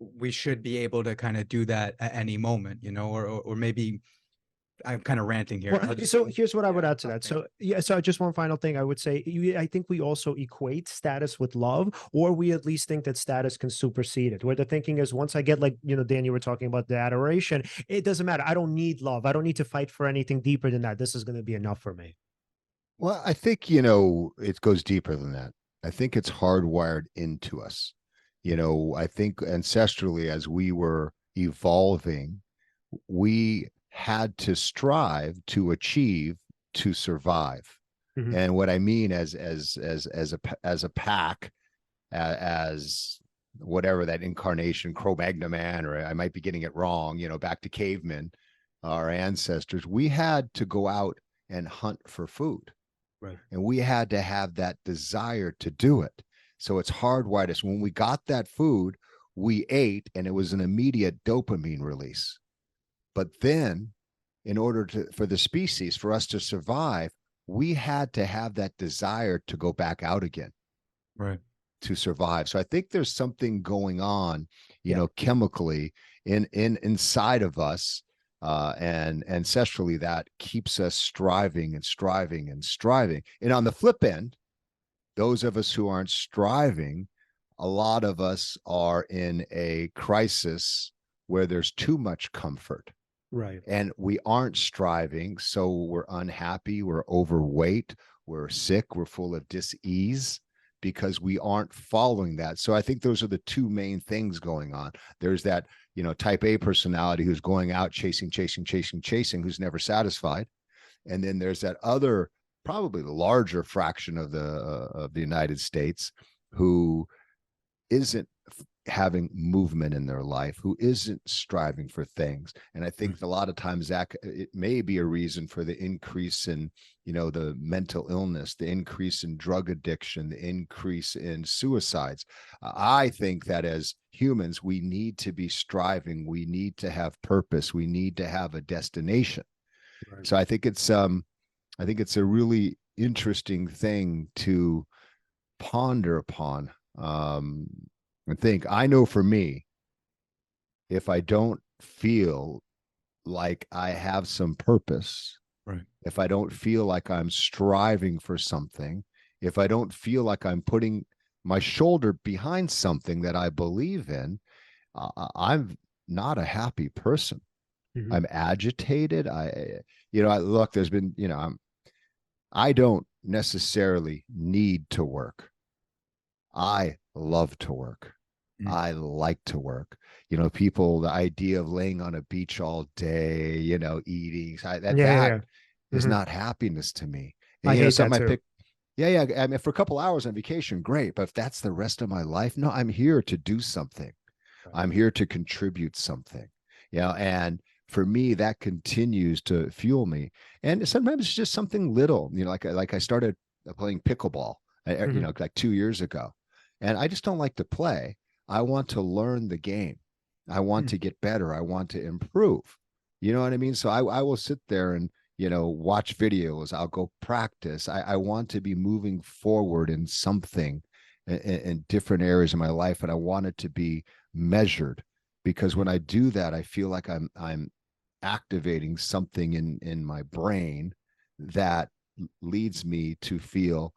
we should be able to kind of do that at any moment, or maybe I'm kind of ranting here. Well, so here's what I would Yeah, add to that. So yeah, so just one final thing I would say, I think we also equate status with love, or we at least think that status can supersede it. Where the thinking is, once I get like, Dan, you were talking about the adoration, it doesn't matter. I don't need love. I don't need to fight for anything deeper than that. This is going to be enough for me. Well, I think, it goes deeper than that. I think it's hardwired into us. I think ancestrally, as we were evolving, we had to strive to achieve to survive. Mhm. And what I mean as a pack, as whatever that incarnation, Cro-Magnon man, or I might be getting it wrong, back to cavemen, our ancestors, we had to go out and hunt for food. Right. And we had to have that desire to do it. So it's hardwired us. When we got that food, we ate, and it was an immediate dopamine release. But then, in order for the species, for us to survive, we had to have that desire to go back out again. Right. To survive. So I think there's something going on, Yeah. chemically inside of us, and ancestrally, that keeps us striving and striving and striving. And on the flip end, those of us who aren't striving, a lot of us are in a crisis where there's too much comfort. Right. And we aren't striving, so we're unhappy, we're overweight, we're sick, we're full of dis-ease because we aren't following that. So I think those are the two main things going on. There's that, type A personality who's going out chasing, who's never satisfied. And then there's that other, probably the larger fraction of the United States who isn't having movement in their life, who isn't striving for things. And I think a lot of times that it may be a reason for the increase in, the mental illness, the increase in drug addiction, the increase in suicides. I think that as humans, we need to be striving. We need to have purpose. We need to have a destination. Right. So I think it's a really interesting thing to ponder upon. And think, I know for me, if I don't feel like I have some purpose, right, if I don't feel like I'm striving for something, if I don't feel like I'm putting my shoulder behind something that I believe in, I'm not a happy person. Mm-hmm. I'm agitated. Look, there's been, I don't necessarily need to work. I love to work. I like to work. People, the idea of laying on a beach all day, eating, that is not happiness to me. And, I hate that too. I mean, for a couple hours on vacation, great. But if that's the rest of my life, no, I'm here to do something. Right. I'm here to contribute something, and for me, that continues to fuel me. And sometimes it's just something little, like I started playing pickleball, like 2 years ago. And I just don't like to play. I want to learn the game. I want to get better. I want to improve. You know what I mean? So I will sit there and, watch videos. I'll go practice. I want to be moving forward in something in different areas of my life. And I want it to be measured, because when I do that, I feel like I'm activating something in my brain that leads me to feel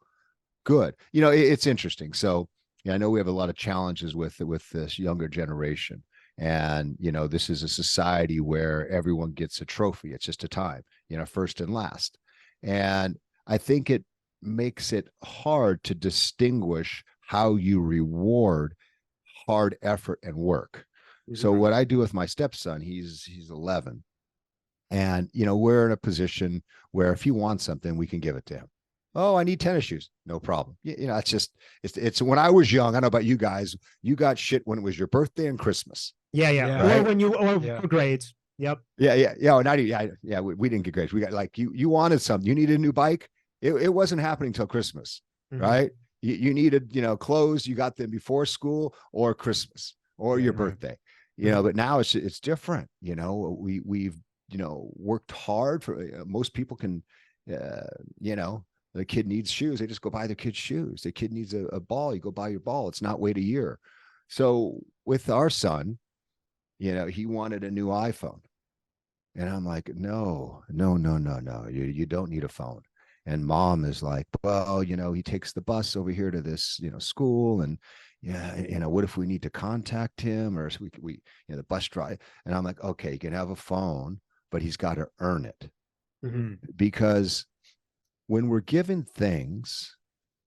good. It's interesting. So, I know we have a lot of challenges with this younger generation. And, this is a society where everyone gets a trophy. It's just a time, first and last. And I think it makes it hard to distinguish how you reward hard effort and work. Mm-hmm. So what I do with my stepson, he's 11. And, we're in a position where if he wants something, we can give it to him. Oh, I need tennis shoes. No problem. It's when I was young, I don't know about you guys, you got shit when it was your birthday and Christmas. Yeah. Right? Or when you grades. Yep. Yeah. We didn't get grades. We got like, you wanted something, you needed a new bike. It wasn't happening till Christmas, mm-hmm. right? You needed, clothes, you got them before school or Christmas or your birthday, mm-hmm. But now it's different. We've, worked hard for, most people can, the kid needs shoes. They just go buy the kid's shoes. The kid needs a ball. You go buy your ball. It's not wait a year. So with our son, he wanted a new iPhone. And I'm like, no. You don't need a phone. And mom is like, well, he takes the bus over here to this, school. And what if we need to contact him, or we the bus drive? And I'm like, okay, you can have a phone, but he's got to earn it. Mm-hmm. Because when we're given things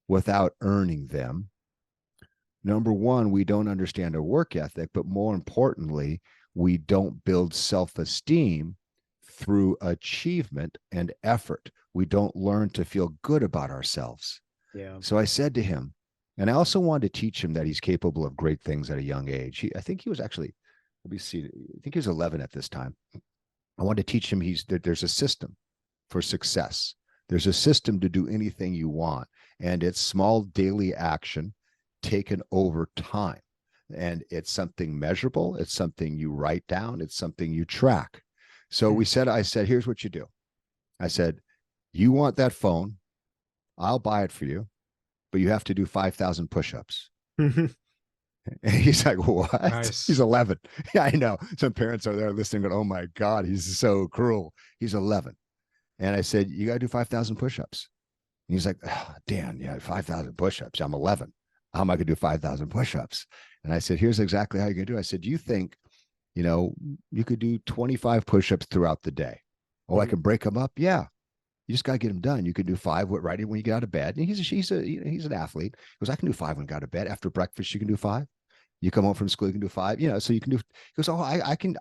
without earning them, number one, we don't understand our work ethic, but more importantly, we don't build self-esteem through achievement and effort. We don't learn to feel good about ourselves. Yeah. So I said to him, and I also wanted to teach him that he's capable of great things at a young age. I think he was actually, let me see, I think he was 11 at this time. I wanted to teach him there's a system for success. There's a system to do anything you want, and it's small daily action taken over time. And it's something measurable. It's something you write down. It's something you track. So I said, here's what you do. I said, you want that phone, I'll buy it for you, but you have to do 5,000 push-ups. And he's like, what? Nice. He's 11. Yeah, I know. Some parents are there listening, but oh my God, he's so cruel. He's 11. And I said, you got to do 5,000 push-ups. And he's like, oh, Dan, 5,000 push-ups. I'm 11. How am I going to do 5,000 push-ups? And I said, here's exactly how you're going to do it. I said, do you think, you could do 25 push-ups throughout the day? Oh, I can break them up? Yeah. You just got to get them done. You can do 5 right when you get out of bed. And he's an athlete. He goes, I can do 5 when I get out of bed. After breakfast, you can do 5. You come home from school, you can do 5. So you can do. He goes, oh, I can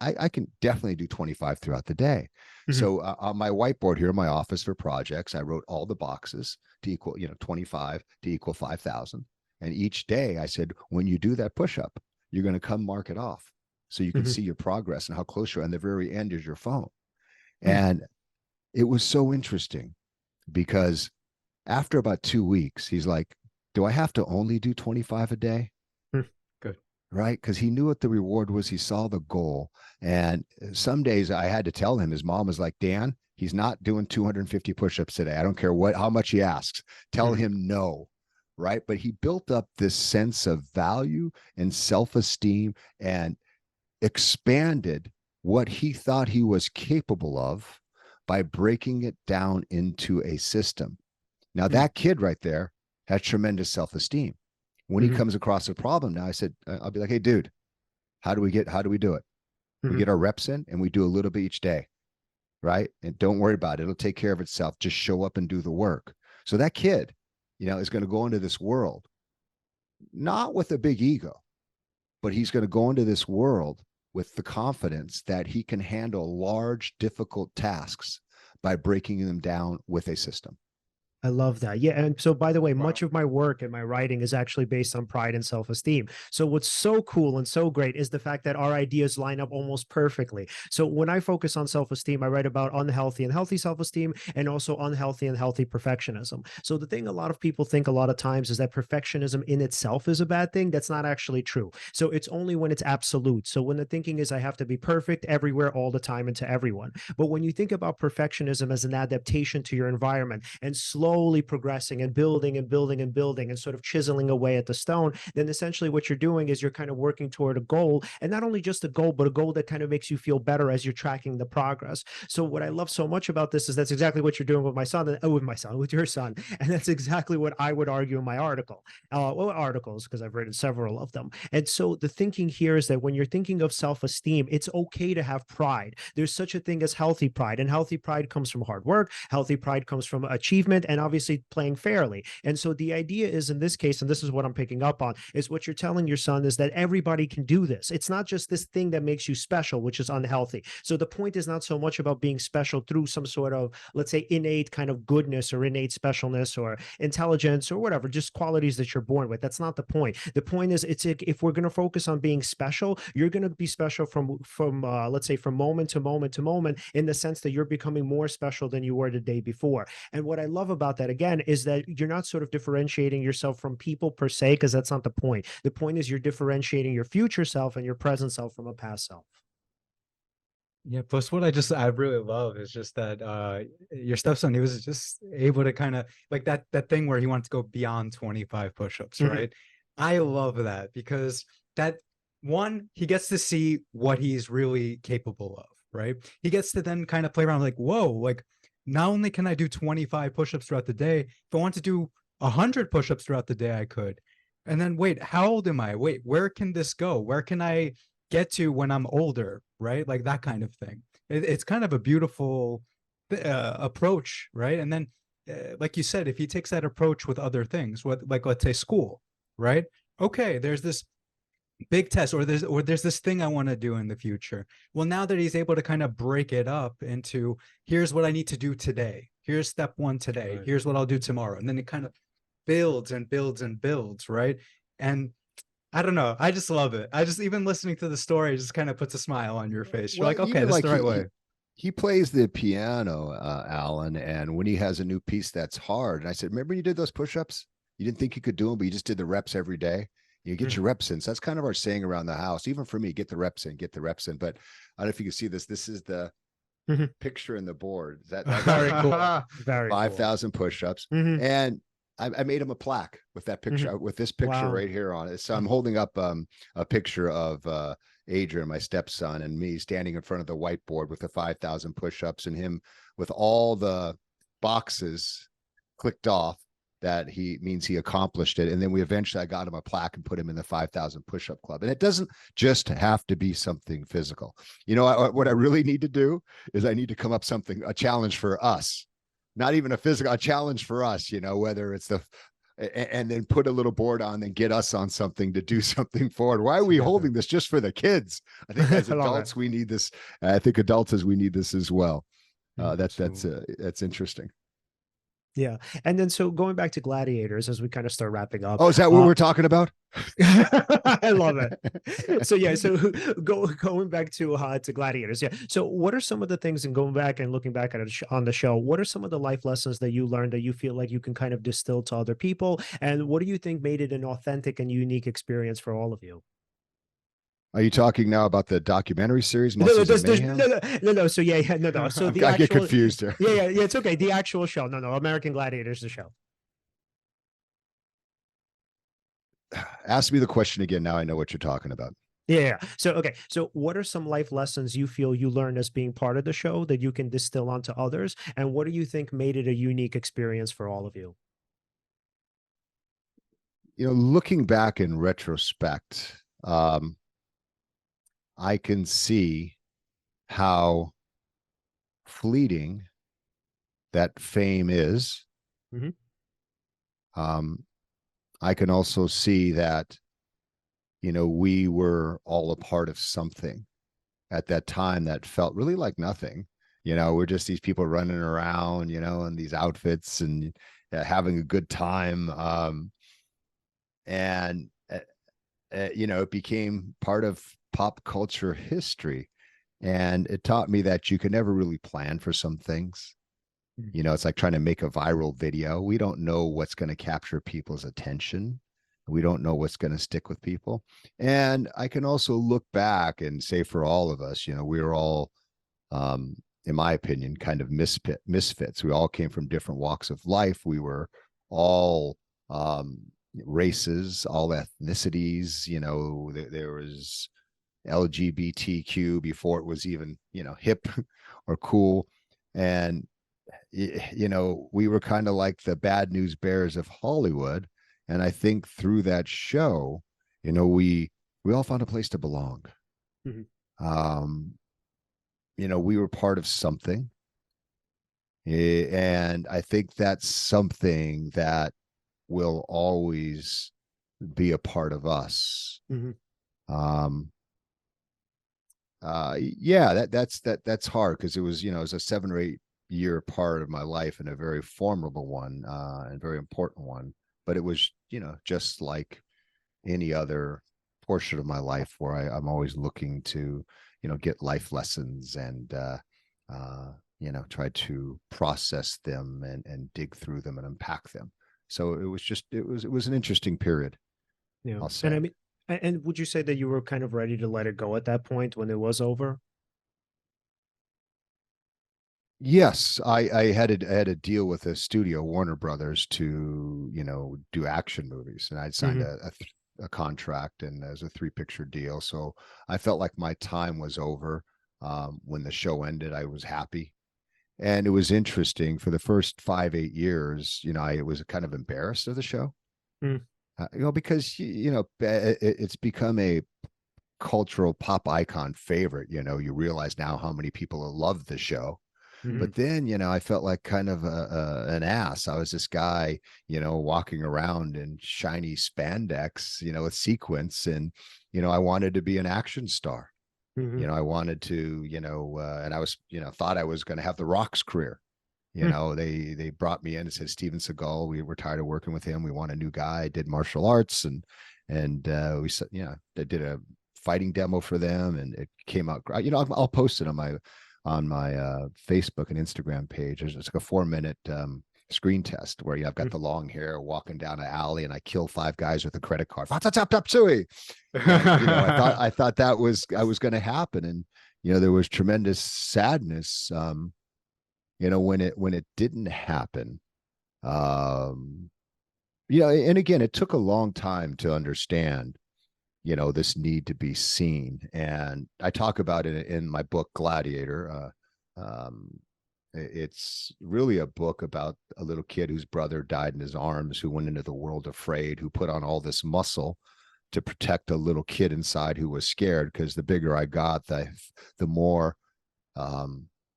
definitely do 25 throughout the day. So on my whiteboard here in my office for projects, I wrote all the boxes to equal 25 to equal 5,000. And each day I said, when you do that push-up, you're going to come mark it off so you can see your progress and how close you are. And the very end is your phone. And it was so interesting because after about 2 weeks, he's like, do I have to only do 25 a day? Good. Right? Because he knew what the reward was. He saw the goal. And some days I had to tell him, his mom was like, Dan, he's not doing 250 push-ups today. I don't care how much he asks. Tell him no. Right? But he built up this sense of value and self-esteem and expanded what he thought he was capable of by breaking it down into a system. Now that kid right there has tremendous self-esteem. When he comes across a problem now, I said, I'll be like, hey, dude, how do we do it? We get our reps in and we do a little bit each day. Right? And don't worry about it. It'll take care of itself. Just show up and do the work. So that kid, is going to go into this world, not with a big ego, but he's going to go into this world with the confidence that he can handle large, difficult tasks by breaking them down with a system. I love that. Yeah. And so, by the way, much of my work and my writing is actually based on pride and self-esteem. So what's so cool and so great is the fact that our ideas line up almost perfectly. So when I focus on self-esteem, I write about unhealthy and healthy self-esteem and also unhealthy and healthy perfectionism. So the thing a lot of people think a lot of times is that perfectionism in itself is a bad thing. That's not actually true. So it's only when it's absolute. So when the thinking is I have to be perfect everywhere, all the time, and to everyone. But when you think about perfectionism as an adaptation to your environment and slowly progressing and building and building and building and sort of chiseling away at the stone, then essentially what you're doing is you're kind of working toward a goal, and not only just a goal, but a goal that kind of makes you feel better as you're tracking the progress. So what I love so much about this is that's exactly what you're doing with with your son. And that's exactly what I would argue in my article. Articles, because I've written several of them. And so the thinking here is that when you're thinking of self-esteem, it's okay to have pride. There's such a thing as healthy pride, and healthy pride comes from hard work. Healthy pride comes from achievement and obviously playing fairly. And so the idea is in this case, and this is what I'm picking up on, is what you're telling your son is that everybody can do this. It's not just this thing that makes you special, which is unhealthy. So the point is not so much about being special through some sort of, let's say, innate kind of goodness or innate specialness or intelligence or whatever, just qualities that you're born with. That's not the point. The point is, it's if we're going to focus on being special, you're going to be special from let's say from moment to moment to moment, in the sense that you're becoming more special than you were the day before. And what I love about that, again, is that you're not sort of differentiating yourself from people per se, because that's not the point. The point is you're differentiating your future self and your present self from a past self. Yeah, plus what I really love is just that your stepson, he was just able to kind of like that thing where he wanted to go beyond 25 push-ups, right? I love that because that one, he gets to see what he's really capable of, right? He gets to then kind of play around like, whoa, like not only can I do 25 push-ups throughout the day, if I want to do 100 push-ups throughout the day, I could. And then wait, how old am I? Wait, where can this go? Where can I get to when I'm older, right? Like that kind of thing. It's kind of a beautiful approach, right? And then, like you said, if he takes that approach with other things, like let's say school, right? Okay, there's this big test, or there's this thing I want to do in the future. Well, now that he's able to kind of break it up into here's what I need to do today, here's step one today, right, here's what I'll do tomorrow, and then it kind of builds and builds and builds, right? And I don't know, I just love it. I just, even listening to the story just kind of puts a smile on your face. You're like, okay, this is the right way. He plays the piano, Alan, and when he has a new piece that's hard, and I said, remember you did those push-ups? You didn't think you could do them, but you just did the reps every day. You get your reps in. So that's kind of our saying around the house. Even for me, get the reps in, get the reps in. But I don't know if you can see this. This is the picture in the board. That's very cool. Very 5,000 push-ups. And I made him a plaque with that picture, with this picture right here on it. So I'm holding up a picture of Adrian, my stepson, and me standing in front of the whiteboard with the 5,000 push-ups, and him with all the boxes clicked off. That he means he accomplished it. And then I got him a plaque and put him in the 5,000 push-up club. And it doesn't just have to be something physical. What I really need to do is I need to come up a challenge for us. not even a physical challenge for us, whether it's and then put a little board on and get us on something to do something forward. Why are we holding this just for the kids? I think as adults, we need this. I think adults as we need this as well. That's interesting. Yeah. And then so going back to Gladiators as we kind of start wrapping up. Oh, is that what we're talking about? I love it. So yeah, so going back to Gladiators. Yeah. So what are some of the things, and going back and looking back at it on the show, what are some of the life lessons that you learned that you feel like you can kind of distill to other people? And what do you think made it an authentic and unique experience for all of you? Are you talking now about the documentary series? No. So yeah, no. So the I actual, get confused here. Yeah. It's okay. The actual show. No. American Gladiators, the show. Ask me the question again. Now I know what you're talking about. Yeah. So, okay. So what are some life lessons you feel you learned as being part of the show that you can distill onto others? And what do you think made it a unique experience for all of you? Looking back in retrospect, I can see how fleeting that fame is. Mm-hmm. I can also see that, we were all a part of something at that time that felt really like nothing. We're just these people running around, in these outfits and having a good time. It became part of pop culture history. And it taught me that you can never really plan for some things. It's like trying to make a viral video. We don't know what's going to capture people's attention. We don't know what's going to stick with people. And I can also look back and say for all of us, we were all, in my opinion, kind of misfits. We all came from different walks of life. We were all races, all ethnicities. There was LGBTQ before it was even, hip or cool. And we were kind of like the bad news bears of Hollywood. And I think through that show, we all found a place to belong. Mm-hmm. We were part of something. And I think that's something that will always be a part of us. Mm-hmm. That's hard because it was a 7 or 8 year part of my life and a very formidable one, and very important one. But it was, just like any other portion of my life where I'm always looking to, get life lessons and, try to process them and dig through them and unpack them. So it was an interesting period. Yeah. I'll say. And I mean, and would you say that you were kind of ready to let it go at that point when it was over? Yes, I had a deal with a studio, Warner Brothers, to do action movies, and I'd signed a contract, and as a 3-picture deal. So I felt like my time was over. When the show ended, I was happy, and it was interesting. For the first 5-8 years, I was kind of embarrassed of the show, because it's become a cultural pop icon favorite. You realize now how many people love the show. Mm-hmm. But then, I felt like kind of an ass. I was this guy, walking around in shiny spandex, with sequins, and, I wanted to be an action star. Mm-hmm. I wanted to, and I was, thought I was going to have the Rock's career. They brought me in and said, Steven Seagal, we were tired of working with him. We want a new guy. I did martial arts, and we said, they did a fighting demo for them, and it came out. I'll post it on my Facebook and Instagram page. It's like a 4-minute screen test where I've got the long hair walking down an alley and I kill 5 guys with a credit card. I thought that I was going to happen, and there was tremendous sadness when it didn't happen. And again, it took a long time to understand this need to be seen. And I talk about it in my book, Gladiator. It's really a book about a little kid whose brother died in his arms, who went into the world afraid, who put on all this muscle to protect a little kid inside who was scared, because the bigger I got, the more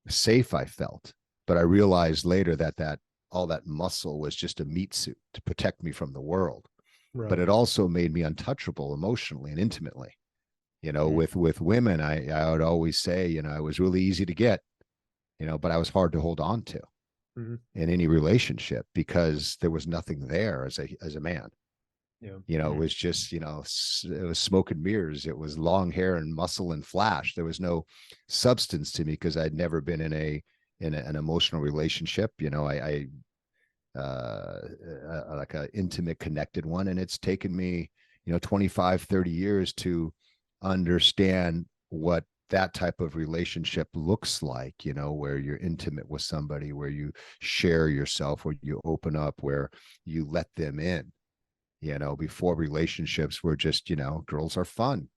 safe I felt. But I realized later that all that muscle was just a meat suit to protect me from the world. Right. But it also made me untouchable emotionally and intimately. With women, I would always say, I was really easy to get, but I was hard to hold on to in any relationship because there was nothing there as a man. Yeah. It was just, it was smoke and mirrors. It was long hair and muscle and flash. There was no substance to me because I'd never been in an emotional relationship. I like an intimate, connected one. And it's taken me, 25, 30 years to understand what that type of relationship looks like, where you're intimate with somebody, where you share yourself, where you open up, where you let them in. Before relationships were just, girls are fun.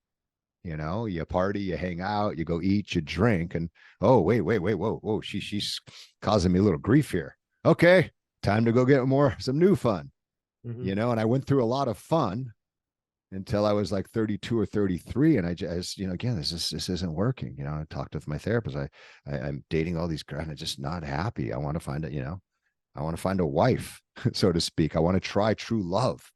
You party, you hang out, you go eat, you drink, and oh, wait, whoa, she's causing me a little grief here. Okay, time to go get some new fun. And I went through a lot of fun until I was like 32 or 33, and I just, again, this isn't working. I talked with my therapist. I'm dating all these girls, and I'm just not happy. I want to find I want to find a wife, so to speak. I want to try true love.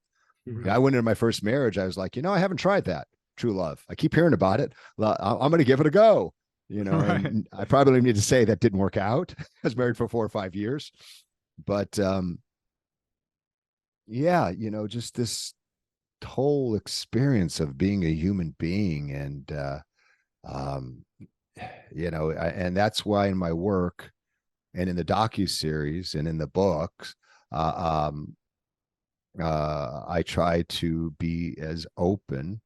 I went into my first marriage. I was like, I haven't tried that true love. I keep hearing about it. I'm going to give it a go. Right. And I probably don't need to say that didn't work out. I was married for 4 or 5 years, but yeah, just this whole experience of being a human being, and and that's why in my work and in the docuseries and in the books, I try to be as open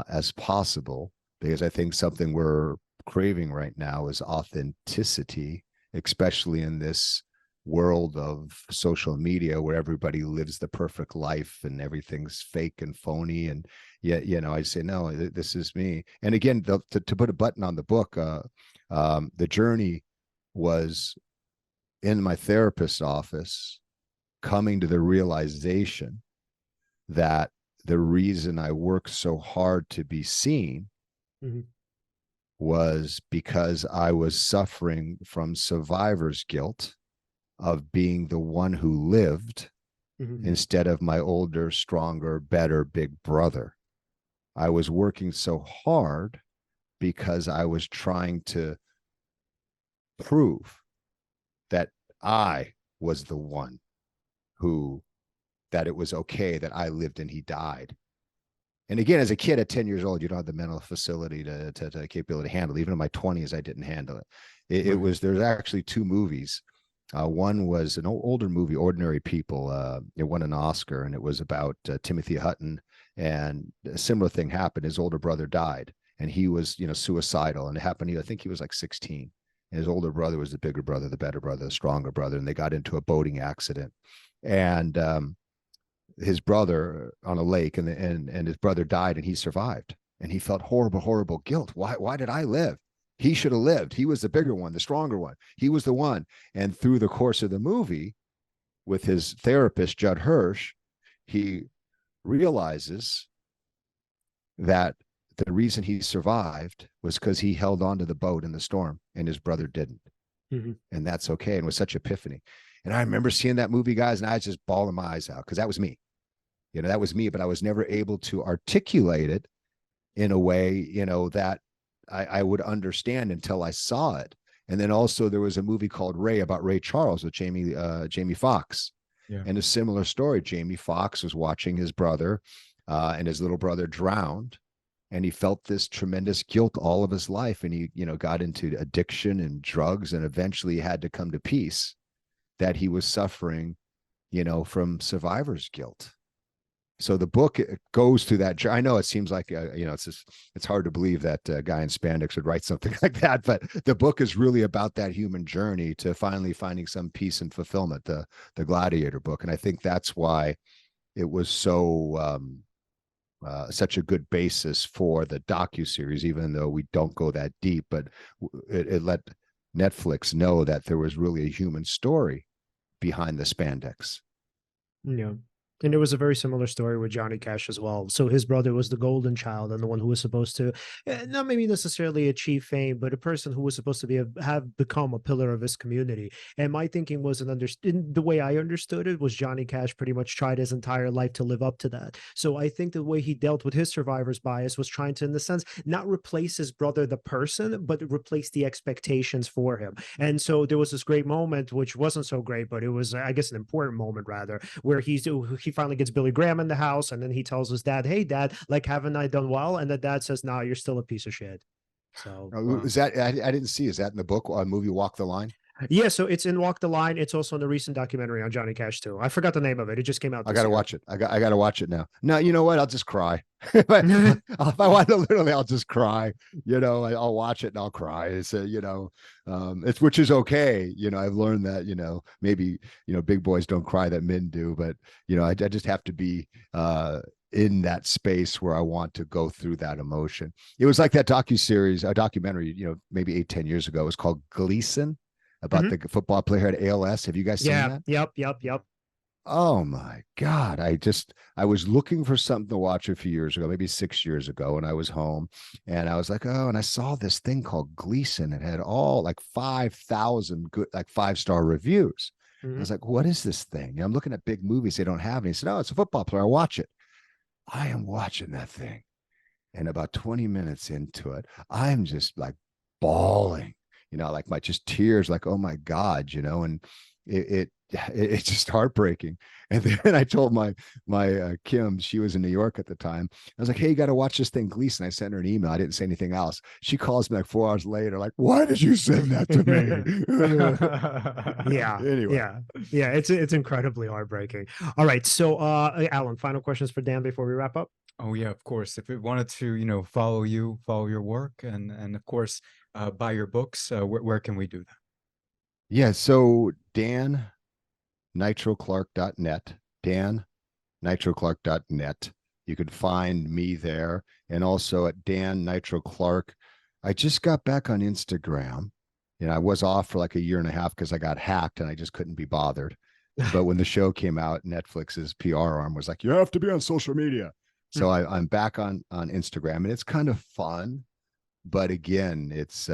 as possible, because I think something we're craving right now is authenticity, especially in this world of social media where everybody lives the perfect life and everything's fake and phony. And yet, I say, no, this is me. And again, to put a button on the book, the journey was in my therapist's office, coming to the realization that the reason I worked so hard to be seen was because I was suffering from survivor's guilt of being the one who lived instead of my older, stronger, better big brother. I was working so hard because I was trying to prove that I was the one that it was okay that I lived and he died. And again, as a kid at 10 years old, you don't have the mental facility to capability to handle. Even in my 20s, I didn't handle it. It was, there's actually 2 movies. One was an older movie, Ordinary People. It won an Oscar, and it was about Timothy Hutton. And a similar thing happened. His older brother died, and he was, suicidal. And it happened, I think he was like 16. And his older brother was the bigger brother, the better brother, the stronger brother. And they got into a boating accident. And his brother on a lake, and his brother died, and he survived. And he felt horrible guilt. Why did I live? He should have lived. He was the bigger one, the stronger one. He was the one. And through the course of the movie, with his therapist, Judd Hirsch, he realizes that the reason he survived was because he held on to the boat in the storm, and his brother didn't. And that's okay. And it was such epiphany. And I remember seeing that movie, guys, and I was just bawling my eyes out, because that was me. That was me, but I was never able to articulate it in a way, that I would understand until I saw it. And then also there was a movie called Ray, about Ray Charles, with Jamie Foxx. Yeah. And a similar story. Jamie Foxx was watching his brother, and his little brother drowned, and he felt this tremendous guilt all of his life. And he, got into addiction and drugs, and eventually had to come to peace that he was suffering, from survivor's guilt. So the book goes through that. I know it seems like, it's hard to believe that a guy in spandex would write something like that, but the book is really about that human journey to finally finding some peace and fulfillment, the Gladiator book. And I think that's why it was so, such a good basis for the docuseries, even though we don't go that deep, but it let Netflix know that there was really a human story behind the spandex. Yeah. And there was a very similar story with Johnny Cash as well. So his brother was the golden child and the one who was supposed to, not maybe necessarily achieve fame, but a person who was supposed to be have become a pillar of his community. And my thinking was, the way I understood it was Johnny Cash pretty much tried his entire life to live up to that. So I think the way he dealt with his survivor's bias was trying to, in the sense, not replace his brother, the person, but replace the expectations for him. And so there was this great moment, which wasn't so great, but it was, I guess, an important moment rather, where he finally gets Billy Graham in the house, and then he tells his dad, "Hey, Dad, like, haven't I done well?" And the dad says, "No, you're still a piece of shit." So, Is that I didn't see? Is that in the book movie Walk the Line? yeah, so it's in Walk the Line. It's also in the recent documentary on Johnny Cash too. I forgot the name of it. It just came out. I got to watch it. I got to watch it now. No, you know what? I'll just cry. if I want to, literally, I'll just cry. I'll watch it and I'll cry. It's it's, which is okay. I've learned that maybe big boys don't cry that men do, but I just have to be in that space where I want to go through that emotion. It was like that documentary, maybe 8-10 years ago. It was called Gleason, about the football player who had ALS. Have you guys seen that? Yep. Oh my God. I was looking for something to watch a few years ago, maybe 6 years ago, and I was home and I was like, oh, and I saw this thing called Gleason. It had all like 5,000 good, like 5-star reviews. I was like, what is this thing? I'm looking at big movies they don't have. And he said, oh, it's a football player. I'll watch it. I am watching that thing. And about 20 minutes into it, I'm just like bawling, like my just tears, like, oh my God, and it's just heartbreaking. And then I told my Kim, she was in New York at the time. I was like, hey, you got to watch this thing, Gleason. I sent her an email. I didn't say anything else. She calls me like 4 hours later, like, why did you send that to me? Anyway. Yeah. It's incredibly heartbreaking. All right. So, Alan, final questions for Dan before we wrap up. Oh yeah, of course. If we wanted to, follow your work, and of course, buy your books, where can we do that? Yeah. So Dan nitroclark.net, Dan nitroclark.net. You could find me there, and also at Dan Nitro Clark. I just got back on Instagram. I was off for like a year and a half because I got hacked and I just couldn't be bothered. But when the show came out, Netflix's PR arm was like, you have to be on social media. So I'm back on Instagram, and it's kind of fun, but again, it's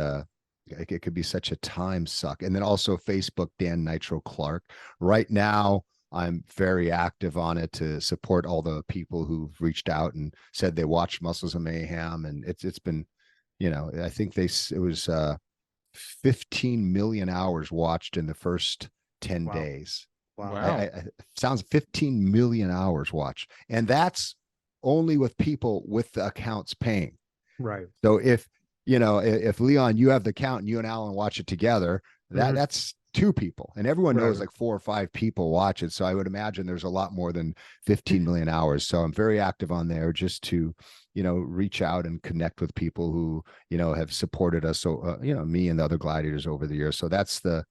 it could be such a time suck. And then also Facebook, Dan Nitro Clark. Right now, I'm very active on it to support all the people who've reached out and said they watched Muscles of Mayhem, and it's been, I think it was 15 million hours watched in the first 10 days. Wow. Sounds 15 million hours watched, and that's only with people with the accounts paying. Right. So if Leon, you have the account and you and Alan watch it together, that's 2 people, and everyone knows like 4 or 5 people watch it. So I would imagine there's a lot more than 15 million hours. So I'm very active on there just to, reach out and connect with people who, have supported us. So, me and the other gladiators over the years. So that's the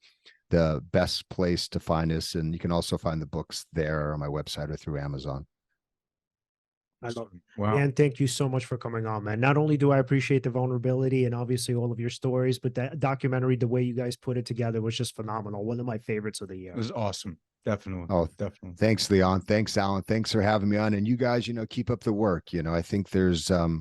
best place to find us. And you can also find the books there on my website or through Amazon. I love it. Wow. And thank you so much for coming on, man. Not only do I appreciate the vulnerability and obviously all of your stories, but that documentary, the way you guys put it together was just phenomenal. One of my favorites of the year. It was awesome. Definitely. Oh, definitely. Thanks, Leon. Thanks, Alan. Thanks for having me on. And you guys, keep up the work. I think there's a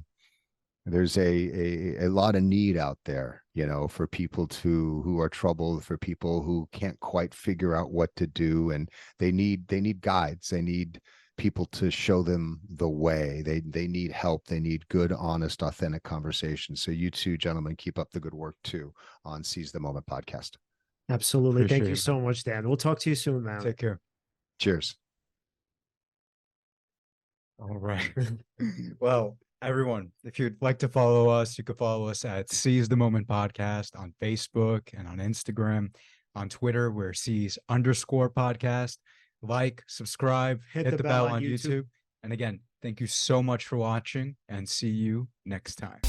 lot of need out there, for people who are troubled, for people who can't quite figure out what to do, and they need guides. They need people to show them the way. They need help. They need good, honest, authentic conversations. So you two gentlemen, keep up the good work too on Seize the Moment podcast. Absolutely. Thank you so much, Dan. We'll talk to you soon, man. Take care. Cheers. All right. Well, everyone, if you'd like to follow us, you could follow us at Seize the Moment podcast on Facebook and on Instagram. On Twitter, we're Seize_podcast. Like, subscribe, hit the bell on YouTube. And again, thank you so much for watching, and see you next time.